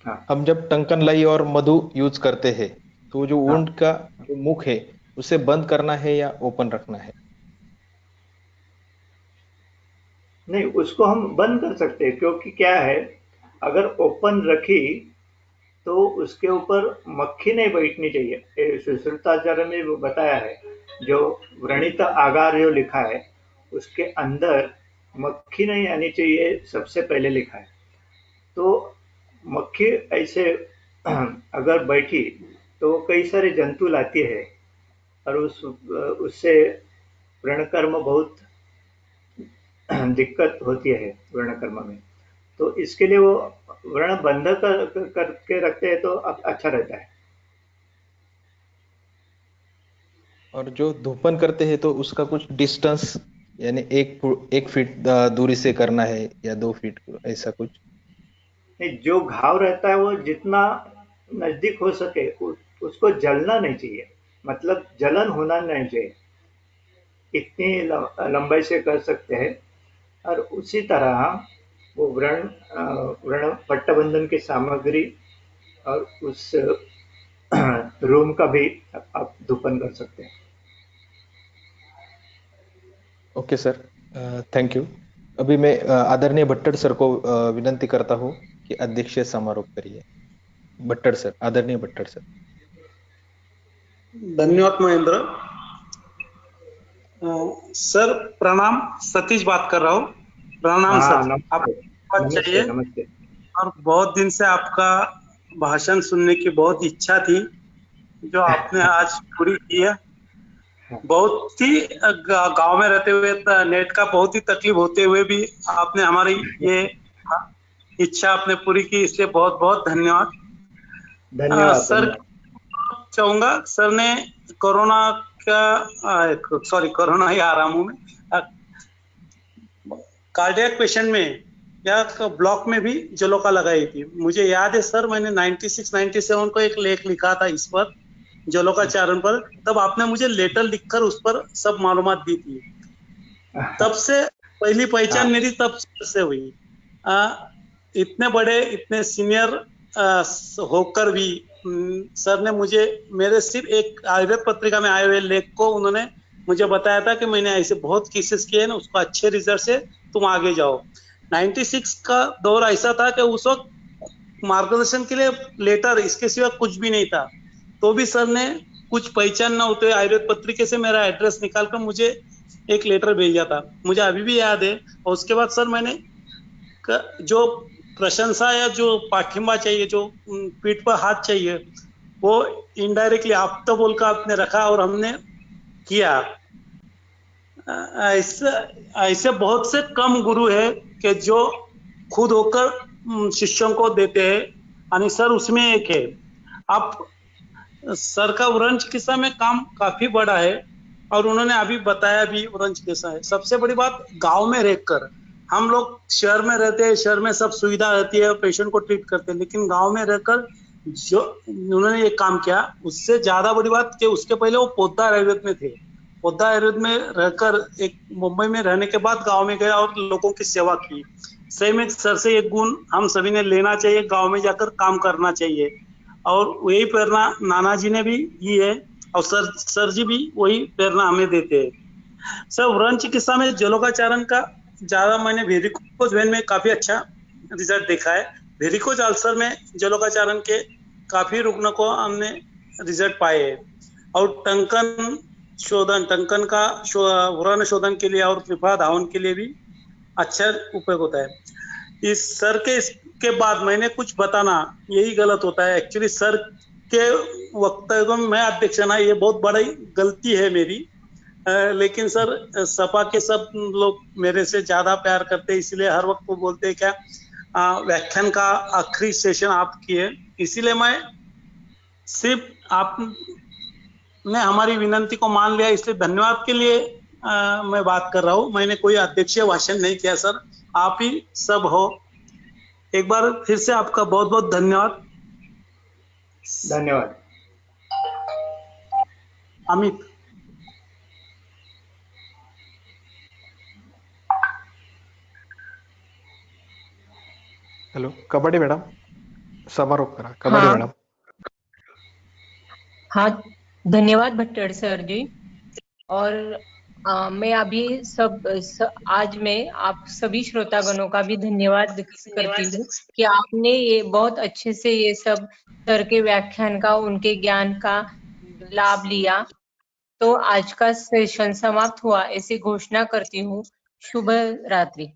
हाँ
हम जब टंकन लाई और मधु यूज करते हैं तो जो
हाँ,
वुंड का जो मुख है उसे बंद करना है या ओपन रखना है?
नहीं उसको हम बंद कर सकते हैं, क्योंकि क्या है, अगर ओपन रखी तो उसके ऊपर मक्खी नहीं बैठनी चाहिए। ये सुश्रुताचार्य ने वो बताया है, जो व्रणित आगार जो लिखा है उसके अंदर मक्खी नहीं आनी चाहिए, सबसे पहले लिखा है। तो मक्खी ऐसे अगर बैठी तो वो कई सारे जंतु लाती है और उससे व्रणकर्म बहुत दिक्कत होती है व्रणकर्म में। तो इसके लिए वो व्रण बंद करके रखते हैं तो अच्छा रहता है।
और जो धूपन करते हैं तो उसका कुछ डिस्टेंस, यानी एक फीट दूरी से करना है या 2 फीट, ऐसा कुछ?
नहीं, जो घाव रहता है वो जितना नजदीक हो सके उसको जलना नहीं चाहिए, मतलब जलन होना नहीं चाहिए, इतनी लंबाई से कर सकते हैं। और उसी तरह वो व्रण पट्टबंधन की सामग्री और उस रूम का भी आप धूपन कर सकते हैं।
Okay sir, thank you. अभी मैं आदरणीय भट्टर सर को विनंती करता हूँ कि अध्यक्षीय समारोह करिए। भट्टर सर, आदरणीय भट्टर सर।
धन्यवाद महेंद्र। सर प्रणाम, सतीश बात कर रहा हूँ। प्रणाम
हाँ
सर,
नमस्ते,
आपको बात
नमस्ते
चाहिए
नमस्ते।
और बहुत दिन से आपका भाषण सुनने की बहुत इच्छा थी, जो आपने आज पूरी की है। बहुत ही गांव में रहते हुए नेट का बहुत ही तकलीफ होते हुए भी आपने हमारी ये इच्छा आपने पूरी की, इसलिए बहुत बहुत धन्यवाद।
धन्यवाद
सर
धन्यवाद।
चाहूंगा, सर ने कोरोना का सॉरी कोरोना ही आ रहा हूं मैं, कार्डियक पेशेंट में या ब्लॉक में भी जलोका लगाई थी। मुझे याद है सर, मैंने 96-97 को एक लेख लिखा था इस पर, जलोका चारण पर। तब आपने मुझे लेटर लिखकर उस पर सब मालूमात दी थी। तब से पहली पहचान मेरी तब से हुई। इतने बड़े, इतने सीनियर होकर भी सर ने मुझे, मेरे सिर्फ एक आयुर्वेद पत्रिका में आए हुए लेख को उन्होंने मुझे बताया था कि मैंने ऐसे बहुत केसेस किए ना, उसको अच्छे रिजल्ट से तुम आगे जाओ। 96 का दौर ऐसा था कि उस वक्त मार्गदर्शन के लिए लेटर, इसके सिवा कुछ भी नहीं था। तो भी सर ने कुछ पहचान ना होते आयुर्वेद पत्रिके से मेरा एड्रेस निकालकर मुझे एक लेटर भेजा था, मुझे अभी भी याद है। और उसके बाद सर मैंने जो प्रशंसा या जो पाठिंबा चाहिए, जो पीठ पर हाथ चाहिए, वो इनडायरेक्टली आप तो बोलकर आपने रखा और हमने किया। ऐसे बहुत से कम गुरु है कि जो खुद होकर शिष्यों को देते हैं, और सर उसमें एक है। आप सर का व्रण चिकित्सा में काम काफी बड़ा है और उन्होंने अभी बताया भी व्रण चिकित्सा है। सबसे बड़ी बात, गांव में रहकर, हम लोग शहर में रहते हैं, शहर में सब सुविधा रहती है, पेशेंट को ट्रीट करते हैं, लेकिन गांव में रहकर जो उन्होंने ये काम किया, उससे ज्यादा बड़ी बात कि उसके पहले वो पोद्दार आयुर्वेद में थे। पोद्दार आयुर्वेद में रहकर एक मुंबई में रहने के बाद गांव में गया और लोगों की सेवा की। सही में सर से एक गुण हम सभी ने लेना चाहिए, गांव में जाकर काम करना चाहिए, और वही प्रेरणा नाना जी ने भी दी है, और सर जी भी वही प्रेरणा हमें देते हैं। सर व्रण चिकित्सा में जलोकाचारण का ज्यादा मैंने वेरिकोज वेन में काफी अच्छा रिजल्ट देखा है। वेरिकोज अल्सर में जलोकाचारण के काफी रुग्णों को हमने रिजल्ट पाए हैं, और टंकन का व्रण शोधन के लिए और कृपा धावन के लिए भी अच्छा उपयोग होता है। इस सर के बाद मैंने कुछ बताना यही गलत होता है। एक्चुअली सर के वक्तव्य में मैं अध्यक्ष ना, ये बहुत बड़ी गलती है मेरी। लेकिन सर सपा के सब लोग मेरे से ज्यादा प्यार करते हैं, इसलिए हर वक्त वो बोलते हैं क्या व्याख्यान का आखिरी सेशन आप किए, इसीलिए मैं सिर्फ आपने हमारी विनंती को मान लिया, इसलिए धन्यवाद के लिए मैं बात कर रहा हूँ। मैंने कोई अध्यक्षीय भाषण नहीं किया सर, आप ही सब हो। एक बार फिर से आपका बहुत बहुत धन्यवाद।
धन्यवाद।
अमित।
हॅलो, कबड्डी मॅडम समारोप करा। कबड्डी मॅडम।
हाँ, धन्यवाद भट्टर सर जी। और मैं अभी आज मैं आप सभी श्रोतागणों का भी धन्यवाद करती हूँ कि आपने ये बहुत अच्छे से ये सब सर के व्याख्यान का, उनके ज्ञान का लाभ लिया। तो आज का सेशन समाप्त हुआ ऐसी घोषणा करती हूँ। शुभ रात्रि।